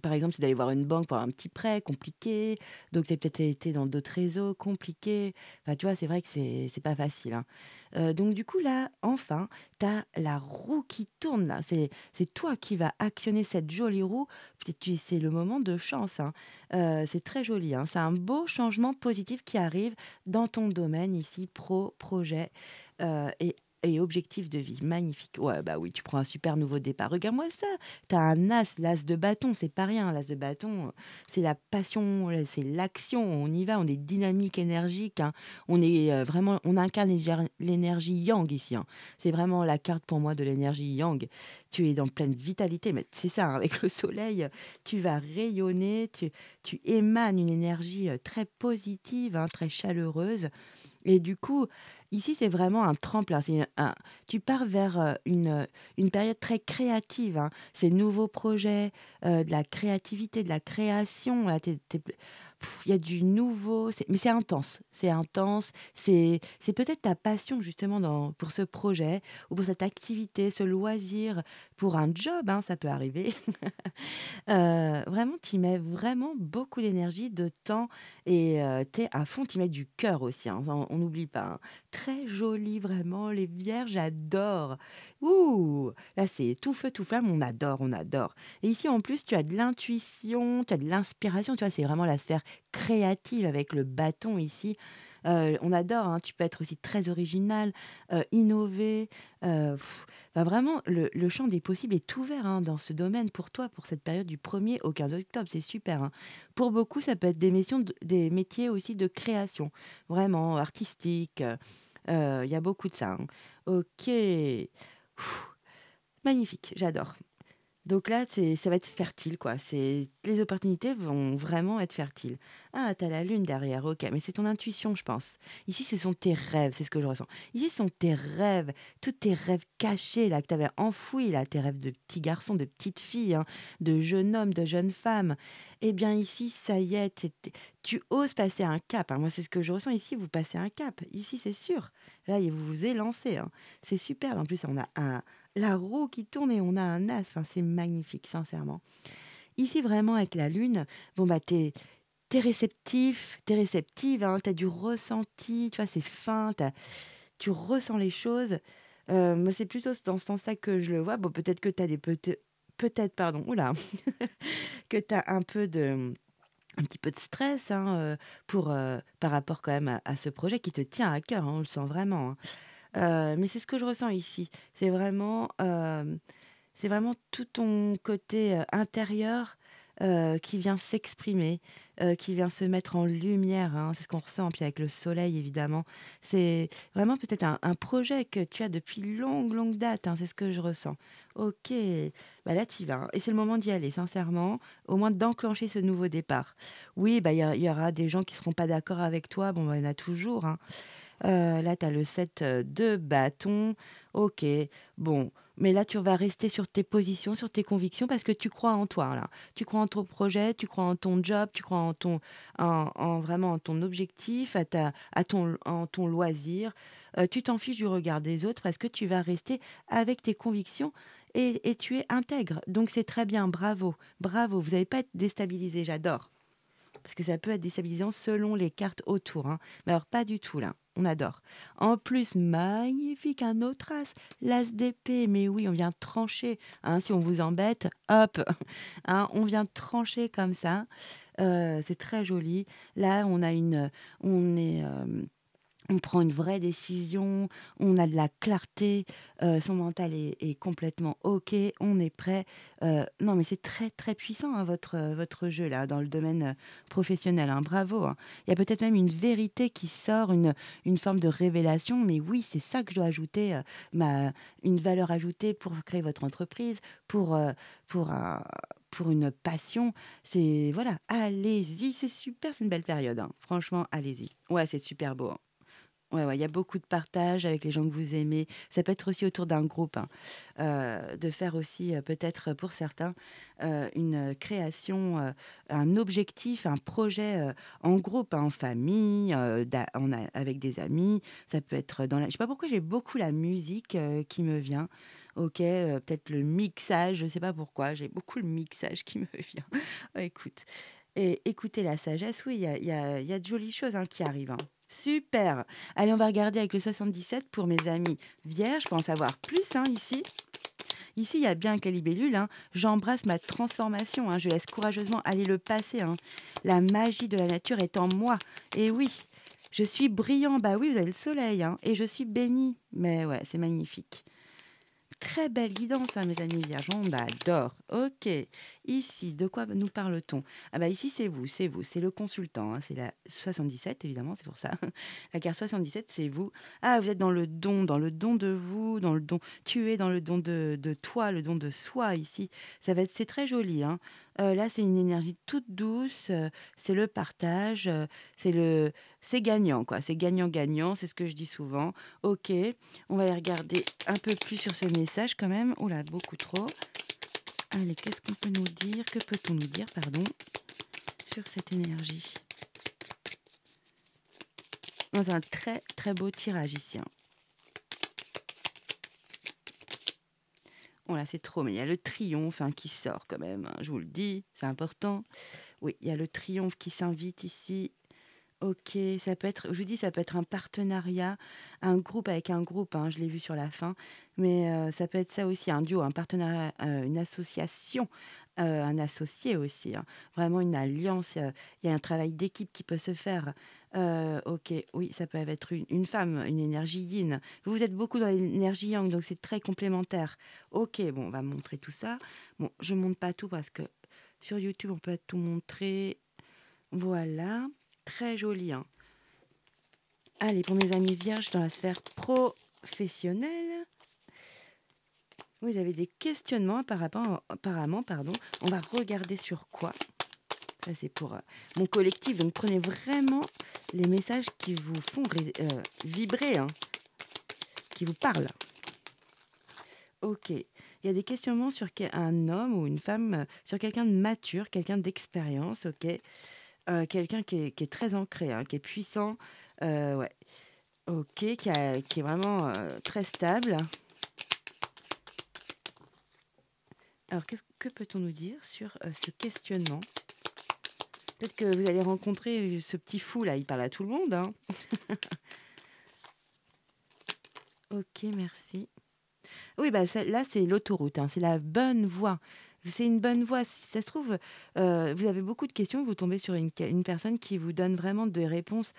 Par exemple, c'est d'aller voir une banque pour un petit prêt compliqué, donc tu as peut-être été dans d'autres réseaux compliqués. Enfin, tu vois, c'est vrai que c'est pas facile, hein. Donc du coup, là, enfin, tu as la roue qui tourne, là. C'est toi qui vas actionner cette jolie roue. Peut-être tu c'est le moment de chance, hein. C'est très joli, hein. C'est un beau changement positif qui arrive dans ton domaine ici, pro, projet, et objectif de vie. Magnifique. Ouais, bah oui, tu prends un super nouveau départ. Regarde-moi ça! Tu as un as, l'as de bâton, c'est pas rien. L'as de bâton, c'est la passion, c'est l'action. On y va, on est dynamique, énergique, hein. On est, vraiment on incarne l'énergie yang ici, hein. C'est vraiment la carte pour moi de l'énergie yang. Tu es dans pleine vitalité, mais c'est ça, hein, avec le soleil, tu vas rayonner, tu émanes une énergie, très positive, hein, très chaleureuse et du coup Ici, c'est vraiment un tremplin. Tu pars vers une période très créative, hein. Ces nouveaux projets, de la créativité, de la création. Là, il y a du nouveau, mais c'est intense. C'est intense. C'est peut-être ta passion justement pour ce projet ou pour cette activité, ce loisir, pour un job, hein, ça peut arriver. Vraiment, tu y mets vraiment beaucoup d'énergie, de temps et tu à fond, tu y mets du cœur aussi, hein, ça on n'oublie pas, hein. Très joli vraiment, les vierges, j'adore. Ouh! Là, c'est tout feu, tout flamme, on adore, on adore. Et ici, en plus, tu as de l'intuition, tu as de l'inspiration, tu vois? C'est vraiment la sphère créative avec le bâton ici. On adore, hein, tu peux être aussi très original, innover, heu, enfin vraiment le champ des possibles est ouvert, hein, dans ce domaine pour toi, pour cette période du 1er au 15 octobre, c'est super, hein. Pour beaucoup, ça peut être des métiers aussi de création, vraiment artistique, il y a beaucoup de ça, hein. OK. Magnifique, j'adore. Donc là, ça va être fertile, quoi. Les opportunités vont vraiment être fertiles. Ah, tu as la lune derrière, OK, mais c'est ton intuition, je pense. Ici, ce sont tes rêves, c'est ce que je ressens. Ici, ce sont tes rêves, tous tes rêves cachés, là, que tu avais enfouis, là, tes rêves de petit garçon, de petite fille, hein, de jeune homme, de jeune femme. Eh bien, ici, ça y est, tu oses passer un cap, hein. Moi, c'est ce que je ressens ici, vous passez un cap. Ici, c'est sûr. Là, vous vous élancez, hein. C'est superbe. En plus, on a la roue qui tourne et on a un as. Enfin, c'est magnifique, sincèrement. Ici, vraiment, avec la lune, bon, bah, t'es réceptif, t'es réceptive, hein, tu du ressenti, tu vois, c'est fin, tu ressens les choses. Moi, c'est plutôt dans ce sens-là que je le vois. Bon, peut-être que t'as des peut-être, pardon, oula, que t'as un petit peu de stress, hein, par rapport quand même à ce projet qui te tient à cœur, hein, on le sent vraiment, hein. Mais c'est ce que je ressens ici. C'est vraiment tout ton côté, intérieur, qui vient s'exprimer, qui vient se mettre en lumière, hein. C'est ce qu'on ressent, puis avec le soleil évidemment. C'est vraiment peut-être un projet que tu as depuis longue, longue date, hein, c'est ce que je ressens. OK, bah, là tu y vas, hein, et c'est le moment d'y aller sincèrement, au moins d'enclencher ce nouveau départ. Oui, bah, il y aura des gens qui seront pas d'accord avec toi, bon, bah, il y en a toujours, hein. Là, tu as le 7 de bâton. OK, bon, mais là, tu vas rester sur tes positions, sur tes convictions parce que tu crois en toi, là. Tu crois en ton projet, tu crois en ton job, tu crois en vraiment en ton objectif, en ton loisir. Tu t'en fiches du regard des autres parce que tu vas rester avec tes convictions et tu es intègre. Donc c'est très bien, bravo, bravo. Vous allez pas être déstabilisé, j'adore. Parce que ça peut être déstabilisant selon les cartes autour, hein. Mais alors pas du tout là, on adore. En plus, magnifique, un autre as, l'as d'épée. Mais oui, on vient trancher, hein, si on vous embête, hop, hein, on vient trancher comme ça. C'est très joli. Là, on est, on prend une vraie décision, on a de la clarté, son mental est complètement OK, on est prêt. Non, mais c'est très, très puissant, hein, votre jeu là, dans le domaine, professionnel, hein. Bravo, hein. Il y a peut-être même une vérité qui sort, une forme de révélation, mais oui, c'est ça que je dois ajouter, une valeur ajoutée pour créer votre entreprise, pour, pour un pour une passion. C'est voilà, allez-y, c'est super, c'est une belle période, hein. Franchement, allez-y. Ouais, c'est super beau, hein. Ouais, ouais, il y a beaucoup de partage avec les gens que vous aimez. Ça peut être aussi autour d'un groupe, hein. De faire aussi, peut-être pour certains, une création, un objectif, un projet, en groupe, hein, en famille, avec des amis. Ça peut être dans la je sais pas pourquoi j'ai beaucoup la musique, qui me vient. OK, peut-être le mixage, je sais pas pourquoi, j'ai beaucoup le mixage qui me vient. Écoute et écoutez la sagesse, oui, il y a de jolies choses, hein, qui arrivent, hein. Super! Allez, on va regarder avec le 77 pour mes amis vierges, pour en savoir plus, hein, ici. Ici, il y a bien avec la libellule, hein, j'embrasse ma transformation, hein, je laisse courageusement aller le passé, hein. La magie de la nature est en moi. Et oui, je suis brillant, bah oui, vous avez le soleil, hein, et je suis béni. Mais ouais, c'est magnifique. Très belle guidance, hein, mes amis vierges, on adore. OK. Ici, de quoi nous parle-t-on? Ah bah ici, c'est le consultant, hein, c'est la 77, évidemment, c'est pour ça. La carte 77, c'est vous. Ah, vous êtes dans le don de vous, dans le don, tu es dans le don de toi, le don de soi ici. C'est très joli, hein. Là, c'est une énergie toute douce, c'est le partage, c'est le, c'est gagnant, quoi. C'est gagnant-gagnant, c'est ce que je dis souvent. Ok, on va y regarder un peu plus sur ce message quand même. Oula, beaucoup trop. Allez, qu'est-ce qu'on peut nous dire? Que peut-on nous dire, pardon, sur cette énergie? C'est un très très beau tirage ici, hein. Oh là, c'est trop, mais il y a le triomphe, hein, qui sort quand même, hein, je vous le dis, c'est important. Oui, il y a le triomphe qui s'invite ici. Ok, ça peut être, je vous dis, ça peut être un partenariat, un groupe avec un groupe, hein, je l'ai vu sur la fin, mais ça peut être ça aussi, un duo, un partenariat, une association, un associé aussi, hein, vraiment une alliance, il y a un travail d'équipe qui peut se faire. Ok, oui, ça peut être une femme, une énergie yin. Vous êtes beaucoup dans l'énergie yang, donc c'est très complémentaire. Ok, bon, on va montrer tout ça. Bon, je ne montre pas tout parce que sur YouTube, on peut tout montrer. Voilà, très joli, hein. Allez, pour mes amis vierges dans la sphère professionnelle, vous avez des questionnements apparemment, pardon. On va regarder sur quoi. Ça, c'est pour mon collectif. Donc, prenez vraiment les messages qui vous font vibrer, hein, qui vous parlent. Ok. Il y a des questionnements sur un homme ou une femme, sur quelqu'un de mature, quelqu'un d'expérience, ok. Quelqu'un qui est très ancré, hein, qui est puissant, ouais. Ok, qui est vraiment très stable. Alors, que peut-on nous dire sur ce questionnement? Peut-être que vous allez rencontrer ce petit fou là, il parle à tout le monde, hein. Ok, merci. Oui, bah, là, c'est l'autoroute, hein, c'est la bonne voie. C'est une bonne voie. Si ça se trouve, vous avez beaucoup de questions, vous tombez sur une personne qui vous donne vraiment des réponses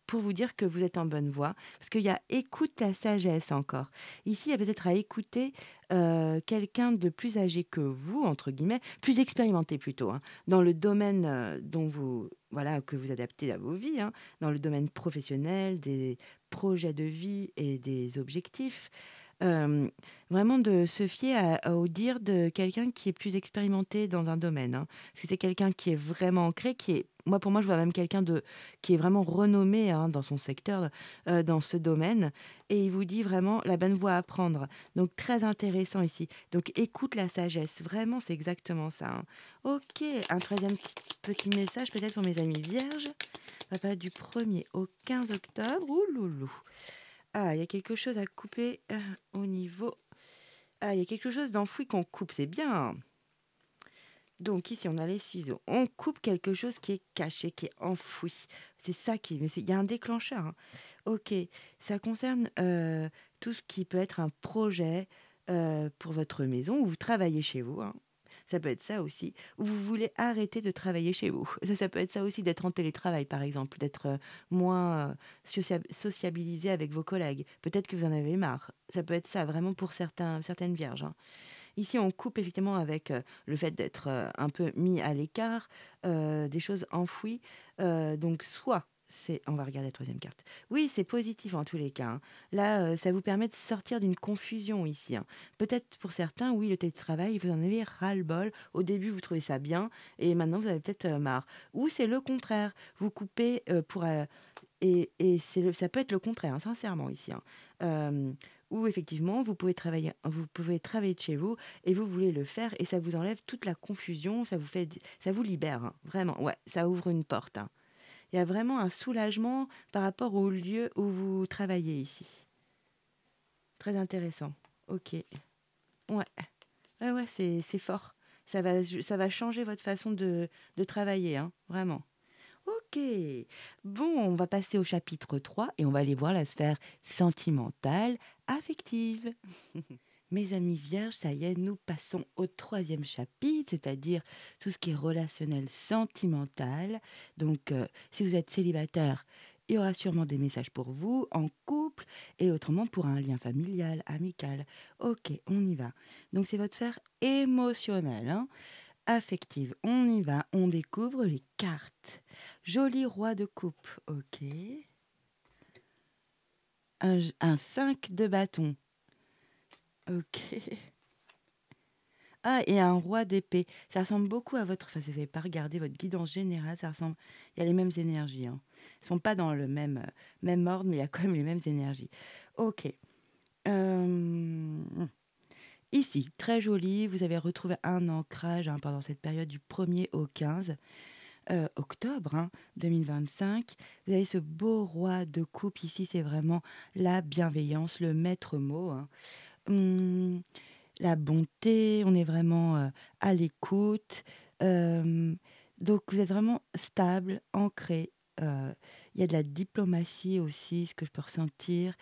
pour vous dire que vous êtes en bonne voie. Parce qu'il y a écoute la sagesse encore. Ici, il y a peut-être à écouter quelqu'un de plus âgé que vous, entre guillemets, plus expérimenté plutôt, hein, dans le domaine dont voilà, que vous adaptez à vos vies, hein, dans le domaine professionnel, des projets de vie et des objectifs. Hem, Vraiment de se fier au dire de quelqu'un qui est plus expérimenté dans un domaine, hein. Parce que c'est quelqu'un qui est vraiment ancré, pour moi, je vois même quelqu'un qui est vraiment renommé, hein, dans son secteur, dans ce domaine et il vous dit vraiment la bonne voie à prendre. Donc très intéressant ici. Donc écoute la sagesse, vraiment, c'est exactement ça, hein. OK, un troisième petit message peut-être pour mes amis vierges. Ça va du 1er au 15 octobre. Ouh loulou. Ah, il y a quelque chose à couper, au niveau il y a quelque chose d'enfoui qu'on coupe, c'est bien. Donc ici, on a les ciseaux. On coupe quelque chose qui est caché, qui est enfoui. C'est ça qui mais il y a un déclencheur, hein. OK, ça concerne, tout ce qui peut être un projet, pour votre maison où vous travaillez chez vous, hein. Ça peut être ça aussi, ou vous voulez arrêter de travailler chez vous. Ça peut être ça aussi d'être en télétravail, par exemple, d'être, moins, sociabilisé avec vos collègues. Peut-être que vous en avez marre. Ça peut être ça vraiment pour certaines vierges, hein. Ici, on coupe effectivement avec, le fait d'être, un peu mis à l'écart, des choses enfouies, donc soit on va regarder la troisième carte. Oui, c'est positif en tous les cas, hein. Là, ça vous permet de sortir d'une confusion ici, hein. Peut-être pour certains, oui, le télétravail, vous en avez ras-le-bol. Au début, vous trouvez ça bien et maintenant vous avez peut-être, marre. Ou c'est le contraire, vous coupez, et ça peut être le contraire, hein, sincèrement ici, hein. Où effectivement vous pouvez travailler de chez vous et vous voulez le faire et ça vous enlève toute la confusion, ça vous libère, hein, vraiment, ouais, ça ouvre une porte, hein. Il y a vraiment un soulagement par rapport au lieu où vous travaillez ici. Très intéressant. OK. Ouais. Ouais, ouais, c'est fort. Ça va changer votre façon de travailler, hein, vraiment. OK. Bon, on va passer au chapitre 3 et on va aller voir la sphère sentimentale, affective. Mes amis vierges, ça y est, nous passons au troisième chapitre, c'est-à-dire tout ce qui est relationnel sentimental. Donc, si vous êtes célibataire, il y aura sûrement des messages pour vous, en couple, et autrement pour un lien familial, amical. Ok, on y va. Donc, c'est votre sphère émotionnelle, hein. affective. On y va, on découvre les cartes. Joli roi de coupe, ok. Un 5 de bâton, ok. Ah, et un roi d'épée. Ça ressemble beaucoup à votre... Enfin, vous n'avez pas regardé votre guidance générale, ça ressemble... Il y a les mêmes énergies, hein. Ils ne sont pas dans le même ordre, mais il y a quand même les mêmes énergies. Ok. Euh, Ici, très joli, vous avez retrouvé un ancrage, hein, pendant cette période du 1er au 15 octobre, hein, 2025. Vous avez ce beau roi de coupe ici, c'est vraiment la bienveillance, le maître mot, hein. Hum, la bonté, on est vraiment à l'écoute. Euh, donc vous êtes vraiment stable, ancré. Il y a de la diplomatie aussi, ce que je peux ressentir.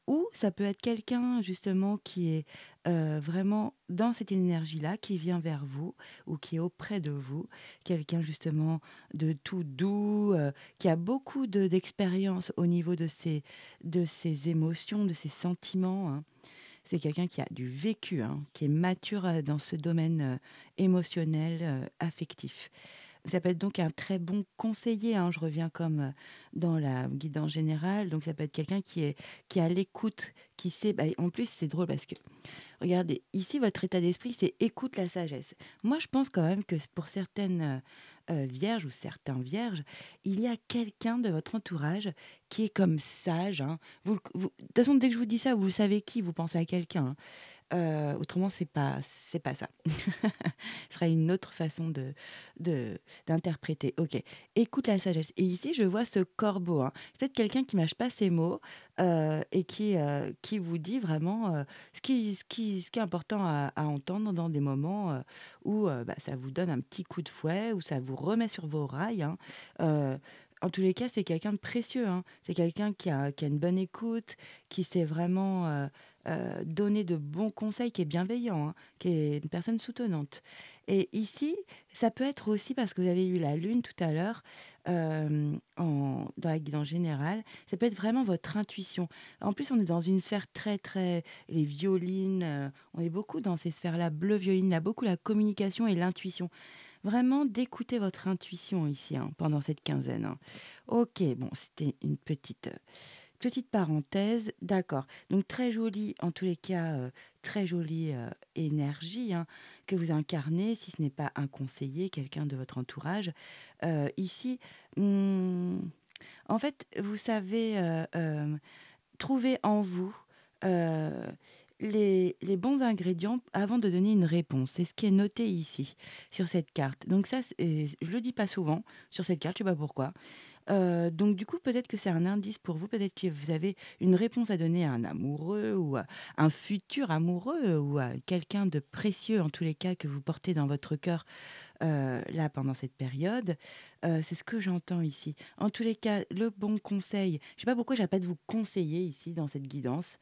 Ou ça peut être quelqu'un justement qui est vraiment dans cette énergie-là, qui vient vers vous ou qui est auprès de vous. Quelqu'un justement de tout doux, qui a beaucoup d'expérience au niveau de ses émotions, de ses sentiments, hein. C'est quelqu'un qui a du vécu, hein, qui est mature dans ce domaine émotionnel, affectif. Ça peut être donc un très bon conseiller, hein. Je reviens comme dans la guidance générale. Donc ça peut être quelqu'un qui est à l'écoute, qui sait. Bah, en plus, c'est drôle parce que regardez, ici, votre état d'esprit, c'est écoute la sagesse. Moi, je pense quand même que pour certaines vierges ou certains vierges, il y a quelqu'un de votre entourage qui est comme sage, hein. De toute façon, dès que je vous dis ça, vous savez qui, vous pensez à quelqu'un, hein. Autrement, c'est pas ça. Ce serait une autre façon d'interpréter. Ok, écoute la sagesse. Et ici, je vois ce corbeau, hein. C'est peut-être quelqu'un qui mâche pas ses mots et qui vous dit vraiment ce qui est important à entendre dans des moments où bah, ça vous donne un petit coup de fouet, où ça vous remet sur vos rails, hein. Euh, en tous les cas, c'est quelqu'un de précieux, hein. C'est quelqu'un qui a une bonne écoute, qui sait vraiment donner de bons conseils, qui est bienveillant, hein, qui est une personne soutenante. Et ici, ça peut être aussi parce que vous avez eu la lune tout à l'heure dans la guidance générale, ça peut être vraiment votre intuition. En plus, on est dans une sphère très, très... Les violines, on est beaucoup dans ces sphères-là, bleu violine, là, beaucoup la communication et l'intuition. Vraiment d'écouter votre intuition ici, hein, pendant cette quinzaine, hein. Ok, bon, c'était une petite parenthèse, d'accord. Donc très jolie, en tous les cas, très jolie énergie, hein, que vous incarnez, si ce n'est pas un conseiller, quelqu'un de votre entourage. Ici, hum, en fait, vous savez trouver en vous euh, les bons ingrédients avant de donner une réponse. C'est ce qui est noté ici, sur cette carte. Donc ça, je le dis pas souvent sur cette carte, je sais pas pourquoi. Donc du coup, peut-être que c'est un indice pour vous, peut-être que vous avez une réponse à donner à un amoureux ou à un futur amoureux ou à quelqu'un de précieux, en tous les cas, que vous portez dans votre cœur là pendant cette période. C'est ce que j'entends ici. En tous les cas, le bon conseil, je sais pas pourquoi je de vous conseiller ici dans cette guidance.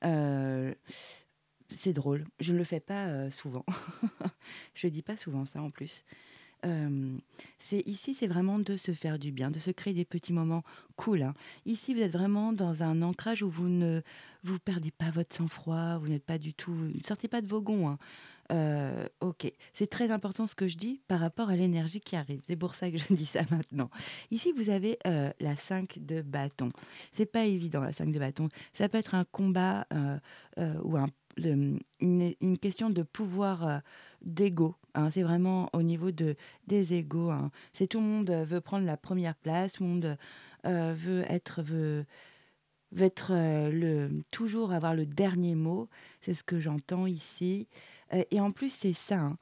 Euh, c'est drôle, je ne le fais pas souvent. Je dis pas souvent ça en plus. C'est ici, c'est vraiment de se faire du bien, de se créer des petits moments cool, hein. Ici, vous êtes vraiment dans un ancrage où vous ne vous perdez pas votre sang-froid, vous n'êtes pas du tout, vous ne sortez pas de vos gonds, hein. Ok, c'est très important ce que je dis par rapport à l'énergie qui arrive. C'est pour ça que je dis ça maintenant. Ici, vous avez la 5 de bâton. C'est pas évident la 5 de bâton. Ça peut être un combat ou une question de pouvoir d'ego, hein. C'est vraiment au niveau des égos, hein. C'est tout le monde veut prendre la première place, tout le monde veut être toujours avoir le dernier mot. C'est ce que j'entends ici. Et en plus, c'est ça, hein.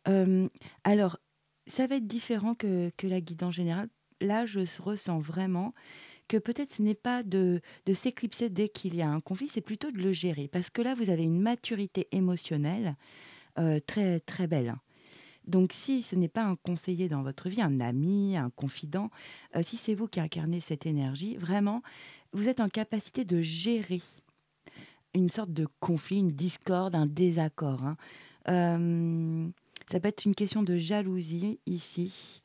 Euh, alors, ça va être différent que la guidance générale. Là, ressens vraiment que peut-être ce n'est pas de s'éclipser dès qu'il y a un conflit, c'est plutôt de le gérer. Parce que là, vous avez une maturité émotionnelle très, très belle, hein. Donc, si ce n'est pas un conseiller dans votre vie, un ami, un confident, si c'est vous qui incarnez cette énergie, vraiment, vous êtes en capacité de gérer une sorte de conflit, une discorde, un désaccord, hein. Euh, Ça peut être une question de jalousie ici.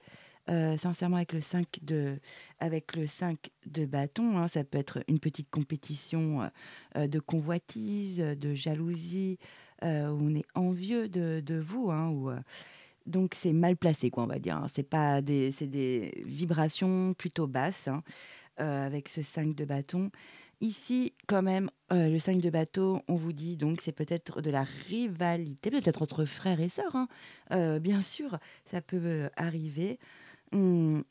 Sincèrement, avec le 5 de bâton, hein, ça peut être une petite compétition de convoitise, de jalousie, où on est envieux de vous, hein, Donc c'est mal placé, quoi, on va dire, hein. C'est des vibrations plutôt basses, hein, avec ce 5 de bâton. Ici, quand même, le 5 de bâton, on vous dit donc c'est peut-être de la rivalité, peut-être entre frères et sœurs, hein. Bien sûr, ça peut arriver. Mmh,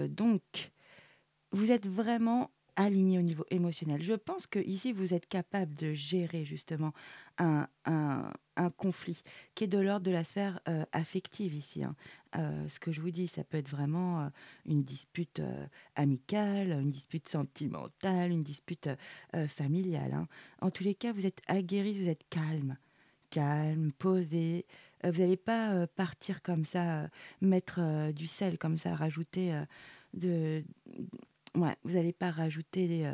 donc vous êtes vraiment aligné au niveau émotionnel. Je pense que ici vous êtes capable de gérer justement un conflit qui est de l'ordre de la sphère, affective ici, hein. Ce que je vous dis, ça peut être vraiment, une dispute, amicale, une dispute sentimentale, une dispute, familiale, hein. En tous les cas, vous êtes aguerris, vous êtes calme, calme, posé, vous n'allez pas, partir comme ça, mettre, du sel comme ça, rajouter, de ouais, vous allez pas rajouter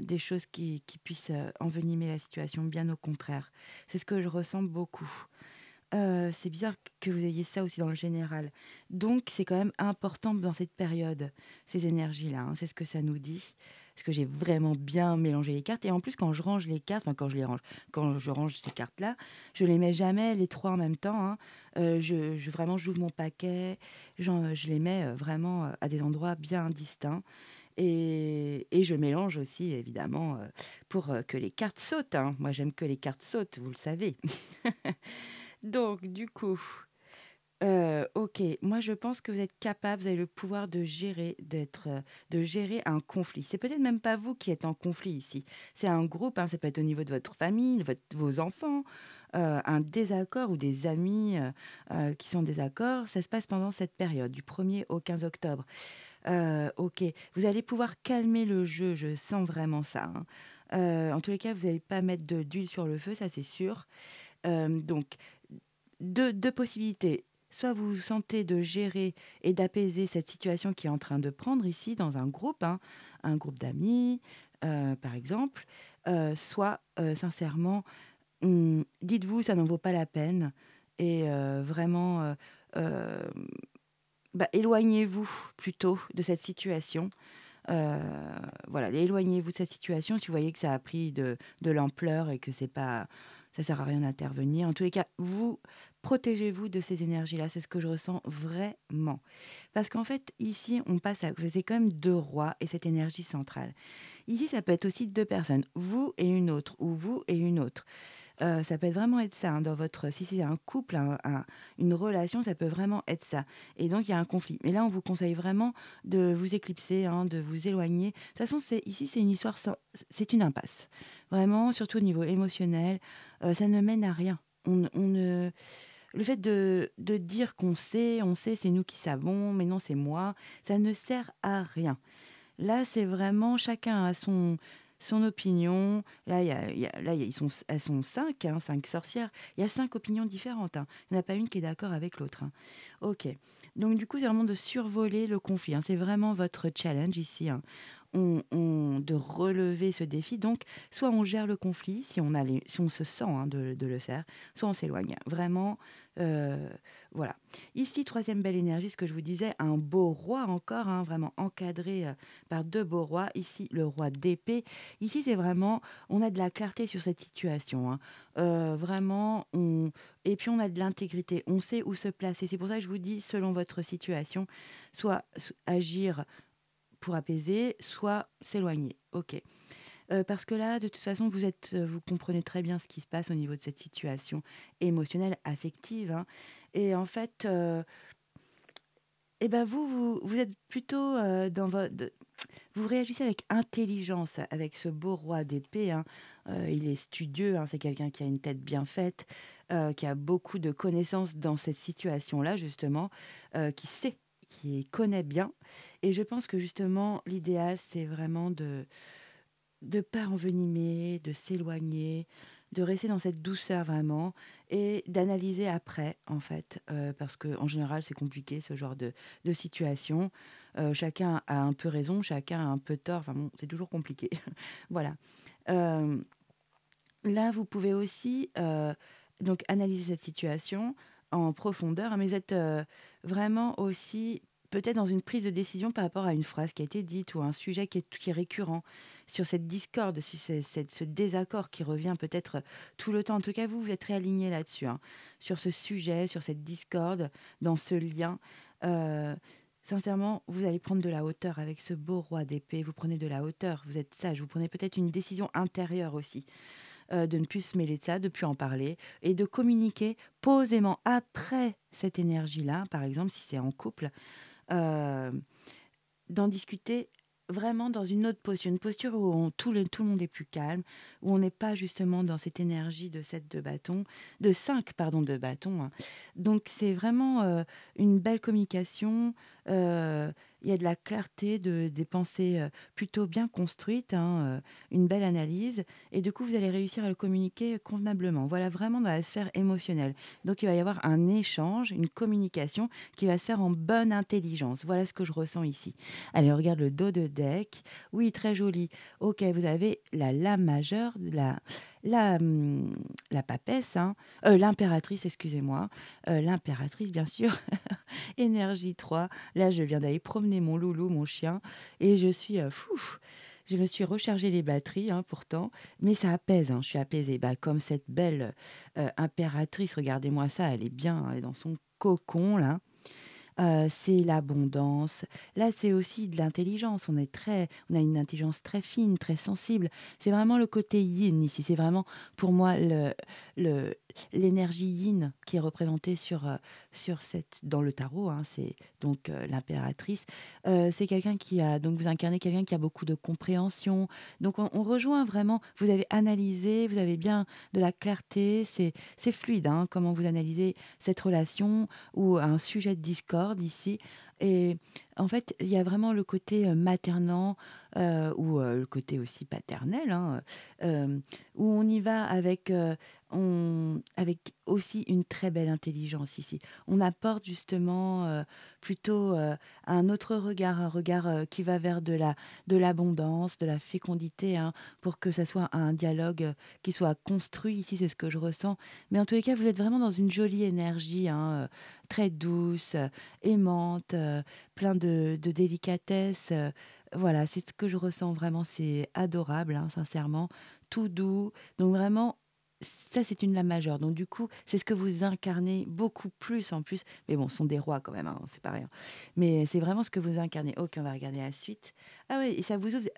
des choses qui puissent, envenimer la situation, bien au contraire. C'est ce que je ressens beaucoup. C'est bizarre que vous ayez ça aussi dans le général. Donc c'est quand même important dans cette période, ces énergies-là, hein, c'est ce que ça nous dit. Parce que j'ai vraiment bien mélangé les cartes et en plus quand je range les cartes, enfin quand je range ces cartes-là, je les mets jamais les 3 en même temps, hein. Je vraiment j'ouvre mon paquet, je les mets, vraiment, à des endroits bien distincts et je mélange aussi évidemment, pour, que les cartes sautent, hein. Moi j'aime que les cartes sautent, vous le savez. Donc du coup, OK, moi je pense que vous êtes capable, vous avez le pouvoir de gérer un conflit. C'est peut-être même pas vous qui êtes en conflit ici. C'est un groupe, hein, ça peut être au niveau de votre famille, de vos enfants, un désaccord ou des amis, qui sont en désaccord. Ça se passe pendant cette période, du 1er au 15 octobre. OK, vous allez pouvoir calmer le jeu, je sens vraiment ça, hein. En tous les cas, vous allez pas mettre d'huile sur le feu, ça c'est sûr. Donc deux possibilités. Soit vous vous sentez de gérer et d'apaiser cette situation qui est en train de prendre ici dans un groupe, hein, un groupe d'amis, par exemple. Soit, sincèrement, dites-vous: «Ça n'en vaut pas la peine» et vraiment, bah, éloignez-vous plutôt de cette situation. Heu, voilà, éloignez-vous de cette situation si vous voyez que ça a pris de l'ampleur et que c'est pas ça sert à rien d'intervenir. En tous les cas, vous protégez-vous de ces énergies-là, c'est ce que je ressens vraiment. Parce qu'en fait, ici, on passe à c'est quand même 2 rois et cette énergie centrale. Ici, ça peut être aussi 2 personnes, vous et une autre ou vous et une autre. Ça peut vraiment être ça, hein, dans votre si c'est un couple, une relation, ça peut vraiment être ça et donc il y a un conflit. Mais là, on vous conseille vraiment de vous éclipser, hein, de vous éloigner. De toute façon, c'est une histoire sans c'est une impasse. Vraiment, surtout au niveau émotionnel, ça ne mène à rien. On ne le fait de dire qu'on sait, on sait, c'est nous qui savons, mais non, c'est moi, ça ne sert à rien. Là, c'est vraiment chacun a son opinion. Là, elles sont 5, hein, 5 sorcières. Il y a 5 opinions différentes, hein. Il n'y en a pas une qui est d'accord avec l'autre, hein. OK. Donc du coup, c'est vraiment de survoler le conflit, hein. C'est vraiment votre challenge ici, hein. De relever ce défi. Donc, soit on gère le conflit, si on se sent, hein, de le faire, soit on s'éloigne. Vraiment, heu, voilà. Ici, troisième belle énergie, ce que je vous disais, un beau roi encore, hein, vraiment encadré, par 2 beaux rois. Ici, le roi d'épée. Ici, c'est vraiment on a de la clarté sur cette situation, hein. Vraiment, on et puis on a de l'intégrité. On sait où se placer. C'est pour ça que je vous dis, selon votre situation, soit agir pour apaiser, soit s'éloigner. OK. Parce que là, de toute façon, vous comprenez très bien ce qui se passe au niveau de cette situation émotionnelle, affective, hein et en fait, et ben vous êtes plutôt, dans votre vous réagissez avec intelligence, avec ce beau roi d'épée, hein. Il est studieux, hein, c'est quelqu'un qui a une tête bien faite, qui a beaucoup de connaissances dans cette situation-là justement, qui connaît bien et je pense que justement l'idéal, c'est vraiment de pas envenimer, de s'éloigner, de rester dans cette douceur vraiment et d'analyser après en fait, parce que en général c'est compliqué ce genre de situation. Chacun a un peu raison, chacun a un peu tort, enfin bon, c'est toujours compliqué. Voilà. Hem, Là vous pouvez aussi, donc analyser cette situation en profondeur, hein, mais vous êtes, vraiment aussi peut-être dans une prise de décision par rapport à une phrase qui a été dite ou un sujet qui est récurrent, sur cette discorde, sur ce désaccord qui revient peut-être tout le temps. En tout cas, vous êtes réaligné là-dessus, hein, sur ce sujet, sur cette discorde, dans ce lien. Euh, Sincèrement, vous allez prendre de la hauteur avec ce beau roi d'épée. Vous prenez de la hauteur, vous êtes sage, vous prenez peut-être une décision intérieure aussi, de ne plus se mêler de ça, de plus en parler et de communiquer posément après cette énergie-là, par exemple, si c'est en couple, euh, d'en discuter vraiment dans une posture où tout le monde est plus calme, où on n'est pas justement dans cette énergie de 7 de bâton, de 5 pardon, de bâton, hein. Donc c'est vraiment une belle communication, il y a de la clarté, des pensées plutôt bien construites, hein, une belle analyse, et du coup vous allez réussir à le communiquer convenablement. Voilà, vraiment dans la sphère émotionnelle. Donc il va y avoir un échange, une communication qui va se faire en bonne intelligence. Voilà ce que je ressens ici. Allez, on regarde le dos de deck. Oui, très joli. Ok, vous avez la majeure, la, hum, la papesse, hein. L'impératrice, excusez-moi. L'impératrice, bien sûr. Énergie 3. Là, je viens d'aller promener mon loulou, mon chien, et je suis fou. Je me suis rechargé les batteries, hein, pourtant, mais ça apaise, hein, je suis apaisée. Bah, comme cette belle impératrice, regardez-moi ça, elle est bien, elle est dans son cocon, là. C'est l'abondance. Là, c'est aussi de l'intelligence. On a une intelligence très fine, très sensible. C'est vraiment le côté yin ici. C'est vraiment, pour moi, le l'énergie yin qui est représentée dans le tarot, hein. C'est donc l'impératrice. C'est quelqu'un qui a donc vous incarnez quelqu'un qui a beaucoup de compréhension. Donc on rejoint vraiment. Vous avez analysé, vous avez bien de la clarté. C'est fluide, hein, comment vous analysez cette relation ou un sujet de discorde ici. Et en fait, il y a vraiment le côté maternant ou le côté aussi paternel, hein, euh, où on y va avec aussi une très belle intelligence ici. On apporte justement plutôt un autre regard, un regard qui va vers de l'abondance, de la fécondité, hein, pour que ça soit un dialogue qui soit construit ici, c'est ce que je ressens. Mais en tous les cas, vous êtes vraiment dans une jolie énergie, hein, très douce, aimante, plein de délicatesse. Voilà, c'est ce que je ressens vraiment. C'est adorable, hein, sincèrement, tout doux. Donc vraiment, ça, c'est une lame majeure. Donc du coup, c'est ce que vous incarnez beaucoup plus en plus. Mais bon, ce sont des rois quand même, hein, c'est pas rien. Mais c'est vraiment ce que vous incarnez. Ok, on va regarder la suite. Ah oui, et ça vous ouvre.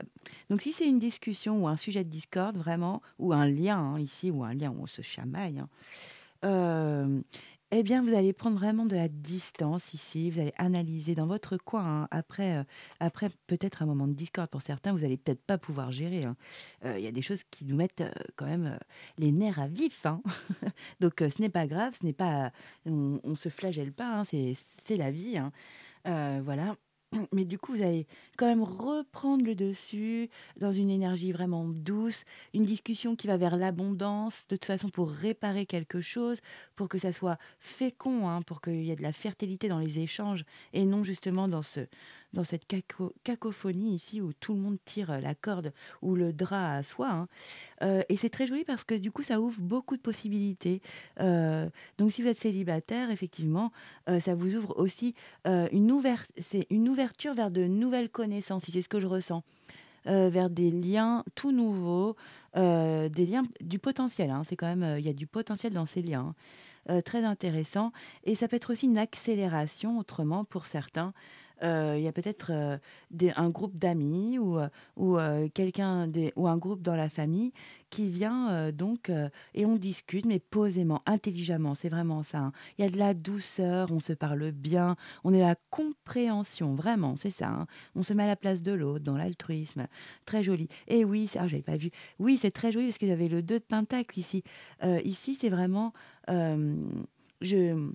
Donc si c'est une discussion ou un sujet de discorde, vraiment, ou un lien, hein, ici, ou un lien où on se chamaille, hein, Hem, eh bien, vous allez prendre vraiment de la distance ici, vous allez analyser dans votre coin, hein. Après peut-être un moment de discorde pour certains, vous allez peut-être pas pouvoir gérer, hein. Il y a des choses qui nous mettent, quand même, les nerfs à vif, hein. Donc ce n'est pas grave, ce n'est pas on se flagelle pas, hein, c'est la vie, hein. Voilà. Mais du coup, vous allez quand même reprendre le dessus dans une énergie vraiment douce, une discussion qui va vers l'abondance, de toute façon pour réparer quelque chose, pour que ça soit fécond, hein, pour qu'il y ait de la fertilité dans les échanges et non justement dans cette cacophonie ici où tout le monde tire la corde ou le drap à soi, hein. Et c'est très joli parce que du coup, ça ouvre beaucoup de possibilités. Donc si vous êtes célibataire, effectivement, ça vous ouvre aussi c'est une ouverture vers de nouvelles connaissances, si c'est ce que je ressens, vers des liens tout nouveaux, des liens du potentiel, hein. C'est quand même, il y a du potentiel dans ces liens, hein, très intéressant. Et ça peut être aussi une accélération autrement pour certains. Il y a peut-être un groupe d'amis ou ou un groupe dans la famille qui vient et on discute, mais posément, intelligemment, c'est vraiment ça, hein. Il y a de la douceur, on se parle bien, on est la compréhension, vraiment, c'est ça, hein. On se met à la place de l'autre, dans l'altruisme, très joli. Et oui, ça, j'avais pas vu. Oui, c'est très joli parce que vous avez le 2 de pentacle ici. Ici, c'est vraiment, je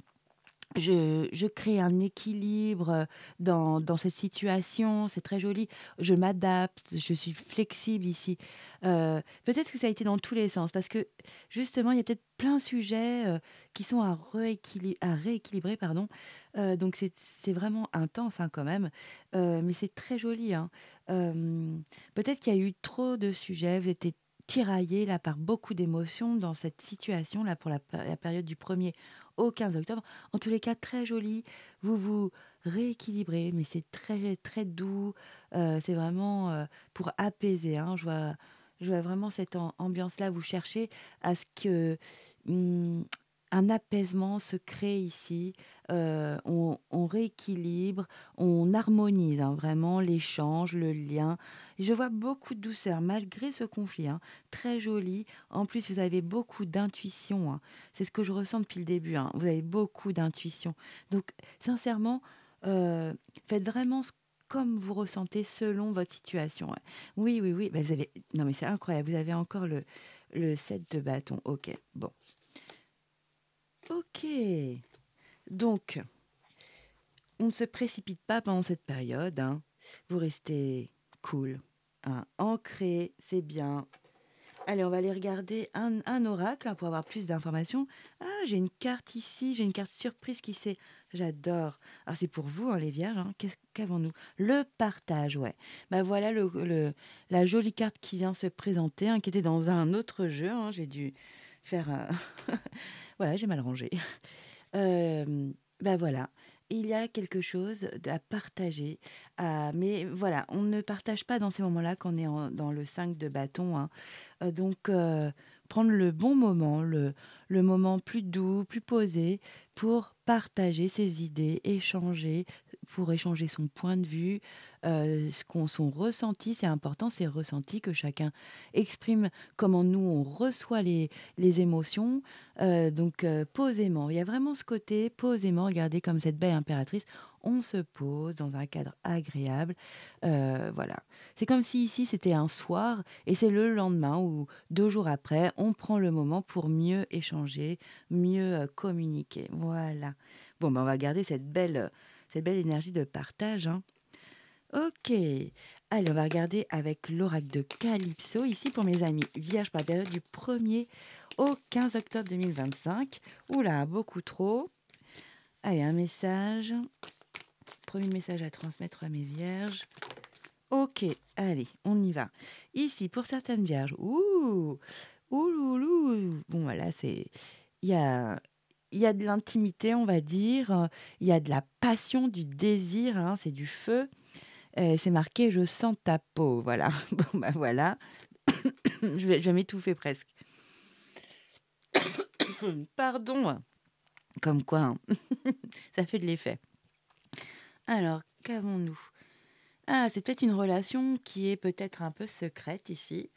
je crée un équilibre, dans cette situation, c'est très joli. Je m'adapte, je suis flexible ici. Peut-être que ça a été dans tous les sens parce que justement, il y a peut-être plein de sujets, qui sont à rééquilibrer, pardon. Donc c'est vraiment intense, hein, quand même, mais c'est très joli, hein. Peut-être qu'il y a eu trop de sujets, vous étiez tiraillés là par beaucoup d'émotions dans cette situation-là pour la période du 1er au 15 octobre. En tous les cas, très joli. Vous vous rééquilibrer, mais c'est très, très doux. C'est vraiment pour apaiser, hein. Je vois vraiment cette ambiance-là. Vous cherchez à ce que hum, un apaisement se crée ici. On rééquilibre, on harmonise, hein, vraiment l'échange, le lien. Je vois beaucoup de douceur malgré ce conflit, hein. Très joli. En plus, vous avez beaucoup d'intuition, hein. C'est ce que je ressens depuis le début, hein. Vous avez beaucoup d'intuition. Donc, sincèrement, faites vraiment comme vous ressentez selon votre situation, ouais. Oui, oui, oui. Bah, vous avez... Non, mais c'est incroyable. Vous avez encore le 7 de bâton. Ok, bon. Ok. Donc, on ne se précipite pas pendant cette période, hein. Vous restez cool, hein, ancré, c'est bien. Allez, on va aller regarder un oracle, hein, pour avoir plus d'informations. Ah, j'ai une carte ici, j'ai une carte surprise qui s'est... J'adore. Alors, c'est pour vous, hein, les vierges, hein. Qu'avons-nous? Le partage, ouais. Bah voilà la jolie carte qui vient se présenter, hein, qui était dans un autre jeu, hein. J'ai dû faire... Voilà, j'ai mal rangé. Bah voilà, il y a quelque chose à partager, mais voilà, on ne partage pas dans ces moments-là quand on est dans le 5 de bâton, hein. Donc, prendre le bon moment, le moment plus doux, plus posé, pour partager ses idées, échanger, pour échanger son point de vue, son ressenti. C'est important, c'est le ressenti que chacun exprime, comment nous on reçoit les émotions. Donc, posément. Il y a vraiment ce côté posément. Regardez comme cette belle impératrice. On se pose dans un cadre agréable. Voilà. C'est comme si ici c'était un soir et c'est le lendemain ou 2 jours après, on prend le moment pour mieux échanger, mieux communiquer. Voilà. Bon, ben, on va garder cette belle énergie de partage, hein. Ok. Allez, on va regarder avec l'oracle de Calypso, ici pour mes amis vierges pour la période du 1er au 15 octobre 2025. Oula, beaucoup trop. Allez, un message. Premier message à transmettre à mes vierges. Ok, allez, on y va. Ici, pour certaines vierges, ouloulou. Bon, voilà, il y a, il y a de l'intimité, on va dire. Il y a de la passion, du désir, hein, c'est du feu. C'est marqué, je sens ta peau. Voilà. Bon, bah voilà. Je vais m'étouffer presque. Pardon. Comme quoi, hein. Ça fait de l'effet. Alors, qu'avons-nous? Ah, c'est peut-être une relation qui est peut-être un peu secrète ici.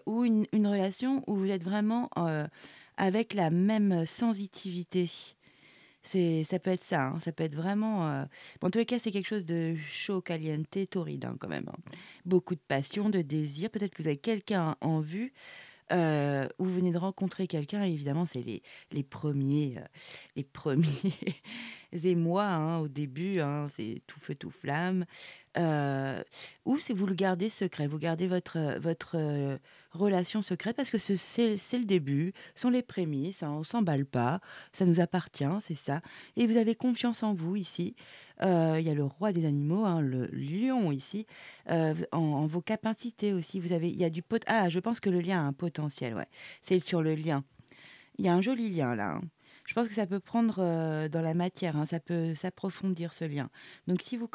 Ou une relation où vous êtes vraiment avec la même sensitivité. Ça peut être ça, hein, ça peut être vraiment... bon, en tous les cas, c'est quelque chose de chaud, caliente, torride, hein, quand même, hein. Beaucoup de passion, de désir. Peut-être que vous avez quelqu'un en vue, ou vous venez de rencontrer quelqu'un. Et évidemment, c'est les premiers émois, hein, au début, hein, c'est tout feu, tout flamme. Heu, ou c'est vous le gardez secret, vous gardez votre relation secrète parce que c'est le début, ce sont les prémices, hein, on s'emballe pas, ça nous appartient, c'est ça. Et vous avez confiance en vous ici. Il y a le roi des animaux, hein, le lion ici, en vos capacités aussi. Il y a je pense que le lien a un potentiel, ouais. C'est sur le lien. Il y a un joli lien là, hein. Je pense que ça peut prendre, dans la matière, hein, ça peut s'approfondir ce lien. Donc si vous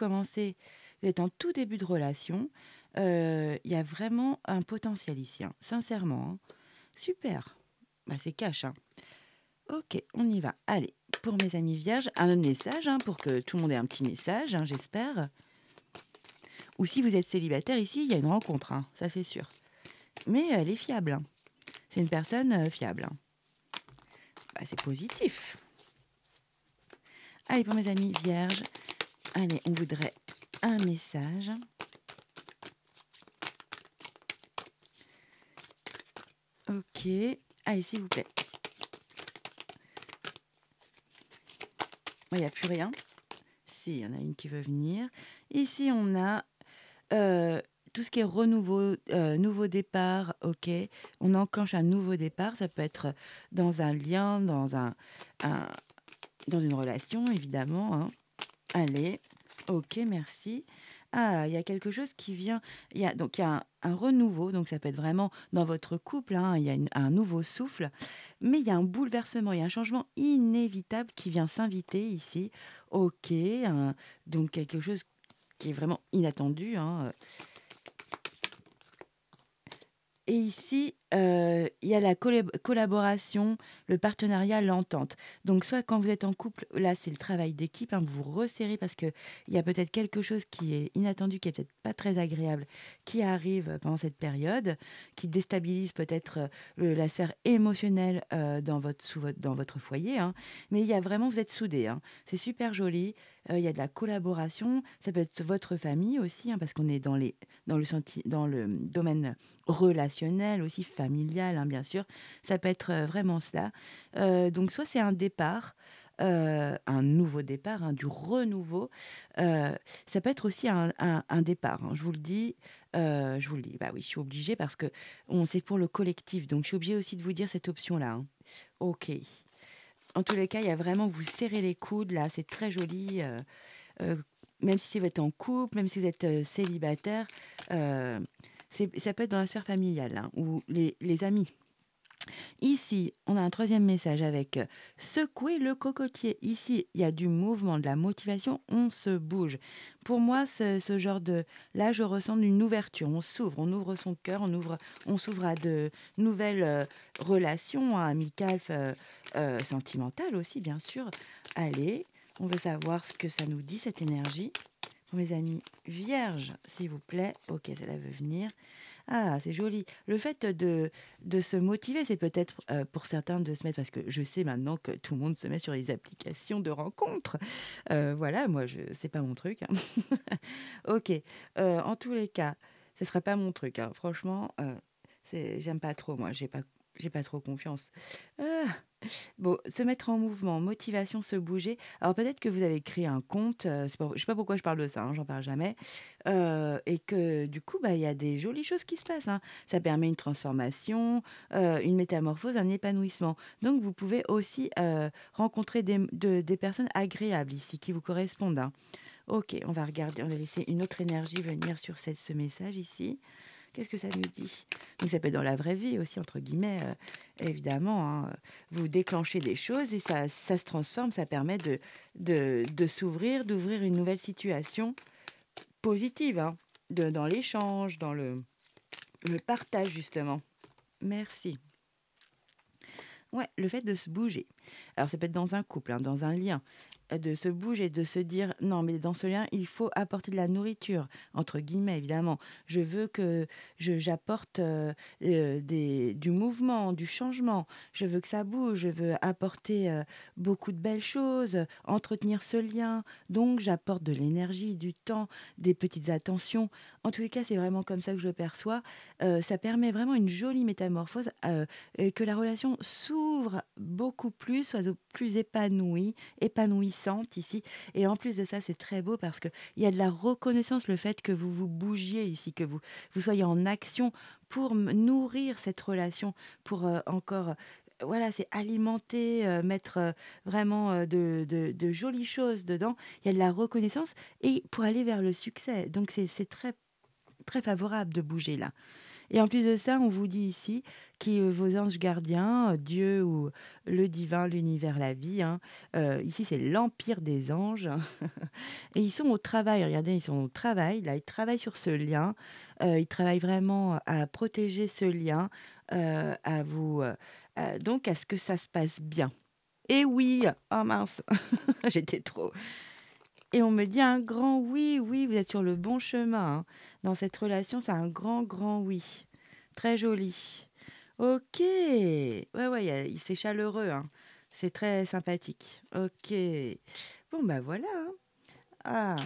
êtes en tout début de relation, il y a vraiment un potentiel ici, hein, sincèrement, hein. Super. Bah, c'est cash, hein. OK, on y va. Allez, pour mes amis vierges, un autre message, hein, pour que tout le monde ait un petit message, hein, j'espère. Ou si vous êtes célibataire ici, il y a une rencontre, hein, ça c'est sûr. Mais elle est fiable, hein. C'est une personne, fiable, hein. Bah, c'est positif. Allez, pour mes amis vierges, allez, on voudrait un message. Ok. Allez, s'il vous plaît. Il n'y a plus rien. Si, il y en a une qui veut venir. Ici, on a tout ce qui est renouveau, nouveau départ. Ok. On enclenche un nouveau départ. Ça peut être dans un lien, dans une relation, évidemment, hein. Allez. Ok, merci. Ah, il y a quelque chose qui vient. Il y a un renouveau, donc ça peut être vraiment dans votre couple, hein, il y a un nouveau souffle, mais il y a un bouleversement, il y a un changement inévitable qui vient s'inviter ici. Ok, donc quelque chose qui est vraiment inattendu, hein. Et ici, il y a la collaboration, le partenariat, l'entente. Donc soit quand vous êtes en couple, là, c'est le travail d'équipe, hein, vous vous resserrez parce qu'il y a peut-être quelque chose qui est inattendu, qui est peut-être pas très agréable, qui arrive pendant cette période, qui déstabilise peut-être, la sphère émotionnelle, dans votre foyer, hein. Mais il y a vraiment vous êtes soudés, hein. C'est super joli, il y a de la collaboration. Ça peut être votre famille aussi, hein, parce qu'on est dans le domaine relationnel, aussi familial, hein, bien sûr. Ça peut être vraiment cela. Donc, soit c'est un départ, un nouveau départ, hein, du renouveau. Euh, Ça peut être aussi un départ, hein, je vous le dis. Je vous le dis, bah oui, je suis obligée parce que c'est pour le collectif. Donc, je suis obligée aussi de vous dire cette option-là, hein. Ok. En tous les cas, il y a vraiment, vous serrez les coudes, là, c'est très joli. Euh, Même si vous êtes en couple, même si vous êtes célibataire, euh, ça peut être dans la sphère familiale, hein, ou les amis. Ici, on a un troisième message avec secouer le cocotier. Ici, il y a du mouvement, de la motivation, on se bouge. Pour moi, ce genre de... Là, je ressens une ouverture, on ouvre son cœur, on s'ouvre à de nouvelles relations, hein, amicales, sentimentales aussi, bien sûr. Allez, on veut savoir ce que ça nous dit, cette énergie. Pour mes amis vierges, s'il vous plaît. Ok, celle-là veut venir. Ah, c'est joli. Le fait de se motiver, c'est peut-être pour certains de se mettre, parce que je sais maintenant que tout le monde se met sur les applications de rencontres. Voilà, moi, c'est pas mon truc, hein. Ok. En tous les cas, ce serait pas mon truc, hein. Franchement, j'aime pas trop, moi. J'ai pas trop confiance. Ah, bon, se mettre en mouvement, motivation, se bouger. Alors peut-être que vous avez créé un compte, je sais pas pourquoi je parle de ça, hein, j'en parle jamais, et que du coup, bah, il y a des jolies choses qui se passent, hein. Ça permet une transformation, une métamorphose, un épanouissement. Donc vous pouvez aussi rencontrer des personnes agréables ici, qui vous correspondent, hein. Ok, on va regarder, on va laisser une autre énergie venir sur ce message ici. Qu'est-ce que ça nous dit? Donc ça peut être dans la vraie vie aussi, entre guillemets, évidemment, hein. Vous déclenchez des choses et ça se transforme, ça permet de s'ouvrir, d'ouvrir une nouvelle situation positive, hein, dans l'échange, dans le partage, justement. Merci. Ouais, le fait de se bouger. Alors, ça peut être dans un couple, hein, dans un lien, de se bouger, de se dire non, mais dans ce lien, il faut apporter de la nourriture, entre guillemets, évidemment. Je veux que j'apporte du mouvement, du changement. Je veux que ça bouge. Je veux apporter beaucoup de belles choses, entretenir ce lien. Donc, j'apporte de l'énergie, du temps, des petites attentions. En tous les cas, c'est vraiment comme ça que je le perçois. Ça permet vraiment une jolie métamorphose. Que la relation s'ouvre beaucoup plus, soit plus épanouie, épanouissante ici. Et en plus de ça, c'est très beau parce qu'il y a de la reconnaissance, le fait que vous vous bougiez ici, que vous soyez en action pour nourrir cette relation, pour encore... voilà, c'est alimenter, mettre vraiment de jolies choses dedans. Il y a de la reconnaissance et pour aller vers le succès. Donc c'est très, très favorable de bouger là. Et en plus de ça, on vous dit ici qui vos anges gardiens, Dieu ou le divin, l'univers, la vie, hein, ici, c'est l'empire des anges. Et ils sont au travail, regardez, ils sont au travail. Là, ils travaillent sur ce lien. Ils travaillent vraiment à protéger ce lien, à vous, donc à ce que ça se passe bien. Et oui, oh mince, j'étais trop. Et on me dit un grand oui, oui, vous êtes sur le bon chemin, hein. Dans cette relation, c'est un grand, grand oui. Très joli. Ok. Ouais, ouais, c'est chaleureux, hein. C'est très sympathique. Ok. Bon, bah voilà, hein. Ah,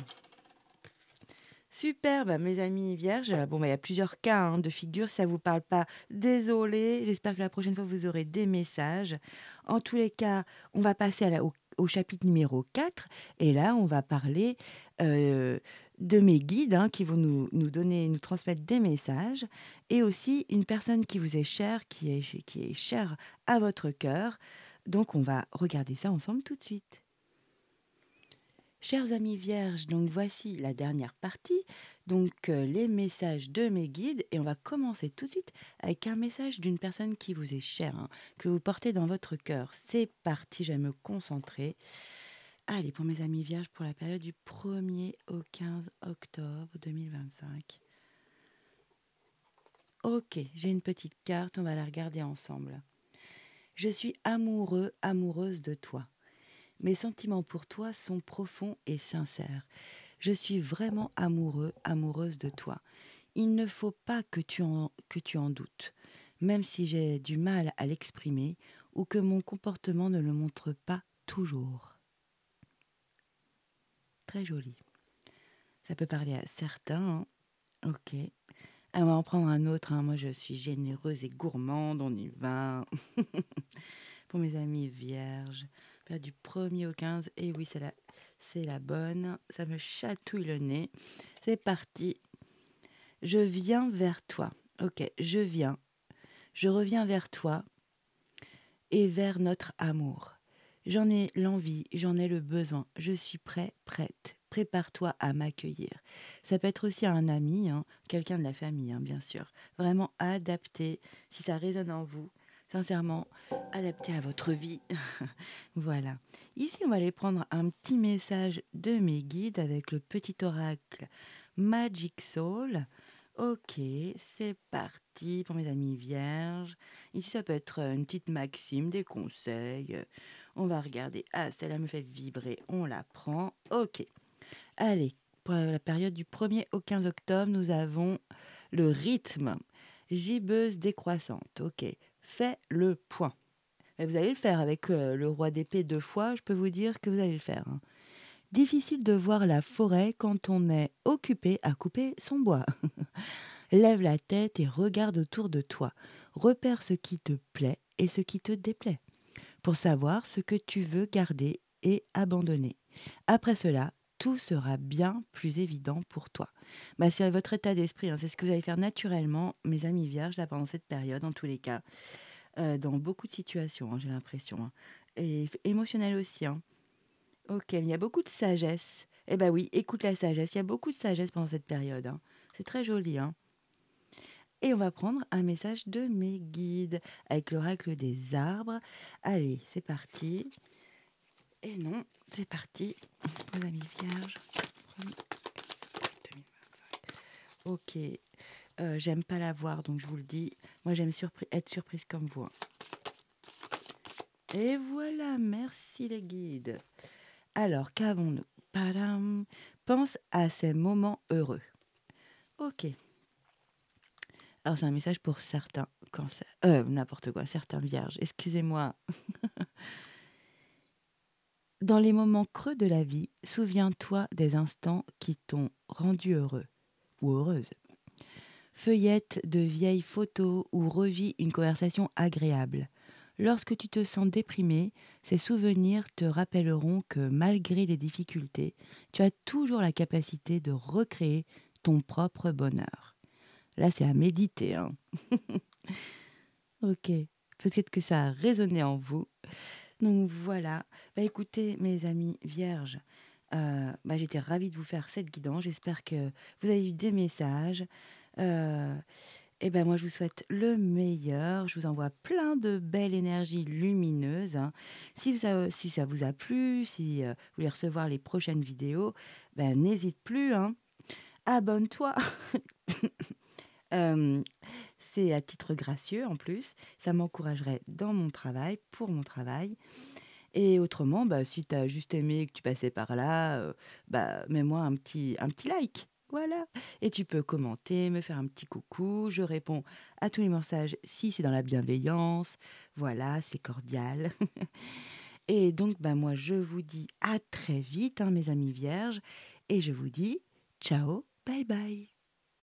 super, bah, mes amis vierges. Bon, bah, il y a plusieurs cas, hein, de figure. Si ça vous parle pas, désolé. J'espère que la prochaine fois, vous aurez des messages. En tous les cas, on va passer au chapitre numéro 4. Et là, on va parler euh, de mes guides, hein, qui vont nous transmettre des messages. Et aussi une personne qui vous est chère, qui est chère à votre cœur. Donc, on va regarder ça ensemble tout de suite. Chers amis vierges, donc voici la dernière partie, donc les messages de mes guides, et on va commencer tout de suite avec un message d'une personne qui vous est chère, hein, que vous portez dans votre cœur. C'est parti, je vais me concentrer. Allez, pour mes amis vierges, pour la période du 1er au 15 octobre 2025. Ok, j'ai une petite carte, on va la regarder ensemble. Je suis amoureux, amoureuse de toi. Mes sentiments pour toi sont profonds et sincères. Je suis vraiment amoureux, amoureuse de toi. Il ne faut pas que tu en doutes, même si j'ai du mal à l'exprimer ou que mon comportement ne le montre pas toujours. Très joli. Ça peut parler à certains, hein. Ok. On va en prendre un autre, hein. Moi, je suis généreuse et gourmande, on y va. Pour mes amis vierges, du 1er au 15, et oui, c'est la bonne. Ça me chatouille le nez. C'est parti. Je viens vers toi. Ok, je viens. Je reviens vers toi et vers notre amour. J'en ai l'envie, j'en ai le besoin. Je suis prêt, prête. Prépare-toi à m'accueillir. Ça peut être aussi un ami, hein, quelqu'un de la famille, hein, bien sûr. Vraiment adapté, si ça résonne en vous. Sincèrement, adapté à votre vie. Voilà. Ici, on va aller prendre un petit message de mes guides avec le petit oracle Magic Soul. Ok, c'est parti pour mes amis vierges. Ici, ça peut être une petite maxime, des conseils. On va regarder. Ah, celle-là me fait vibrer. On la prend. Ok. Allez, pour la période du 1er au 15 octobre, nous avons le rythme. Gibbeuse décroissante. Ok. Fais le point. Et vous allez le faire avec le roi d'épée 2 fois. Je peux vous dire que vous allez le faire, hein. Difficile de voir la forêt quand on est occupé à couper son bois. Lève la tête et regarde autour de toi. Repère ce qui te plaît et ce qui te déplaît, pour savoir ce que tu veux garder et abandonner. Après cela, tout sera bien plus évident pour toi. C'est votre état d'esprit, hein, c'est ce que vous allez faire naturellement, mes amis vierges, là, pendant cette période, en tous les cas, dans beaucoup de situations, hein, j'ai l'impression, hein. Et émotionnel aussi, hein. Ok, il y a beaucoup de sagesse. Eh ben oui, écoute la sagesse, il y a beaucoup de sagesse pendant cette période, hein. C'est très joli, hein. Et on va prendre un message de mes guides avec l'oracle des arbres. Allez, c'est parti. Et non, c'est parti. Mes amis vierges. 2025. Ok. J'aime pas la voir, donc je vous le dis. Moi, j'aime être surprise comme vous, hein. Et voilà, merci les guides. Alors, qu'avons-nous? Padam. Pense à ces moments heureux. Ok. Alors, c'est un message pour certains cancers. N'importe quoi, certains vierges. Excusez-moi. Dans les moments creux de la vie, souviens-toi des instants qui t'ont rendu heureux ou heureuse. Feuillette de vieilles photos ou revis une conversation agréable. Lorsque tu te sens déprimé, ces souvenirs te rappelleront que malgré les difficultés, tu as toujours la capacité de recréer ton propre bonheur. Là, c'est à méditer, hein. Ok, peut-être que ça a résonné en vous. Donc voilà. Écoutez, mes amis vierges, j'étais ravie de vous faire cette guidance. J'espère que vous avez eu des messages. Euh, moi, je vous souhaite le meilleur. Je vous envoie plein de belles énergies lumineuses, hein. Si ça vous a plu, si vous voulez recevoir les prochaines vidéos, n'hésite plus, hein. Abonne-toi. Euh, c'est à titre gracieux en plus. Ça m'encouragerait dans mon travail, pour mon travail. Et autrement, si tu as juste aimé que tu passais par là, mets-moi un petit like. Voilà. Et tu peux commenter, me faire un petit coucou. Je réponds à tous les messages si c'est dans la bienveillance. Voilà, c'est cordial. Et donc, moi, je vous dis à très vite, hein, mes amis vierges. Et je vous dis ciao, bye bye.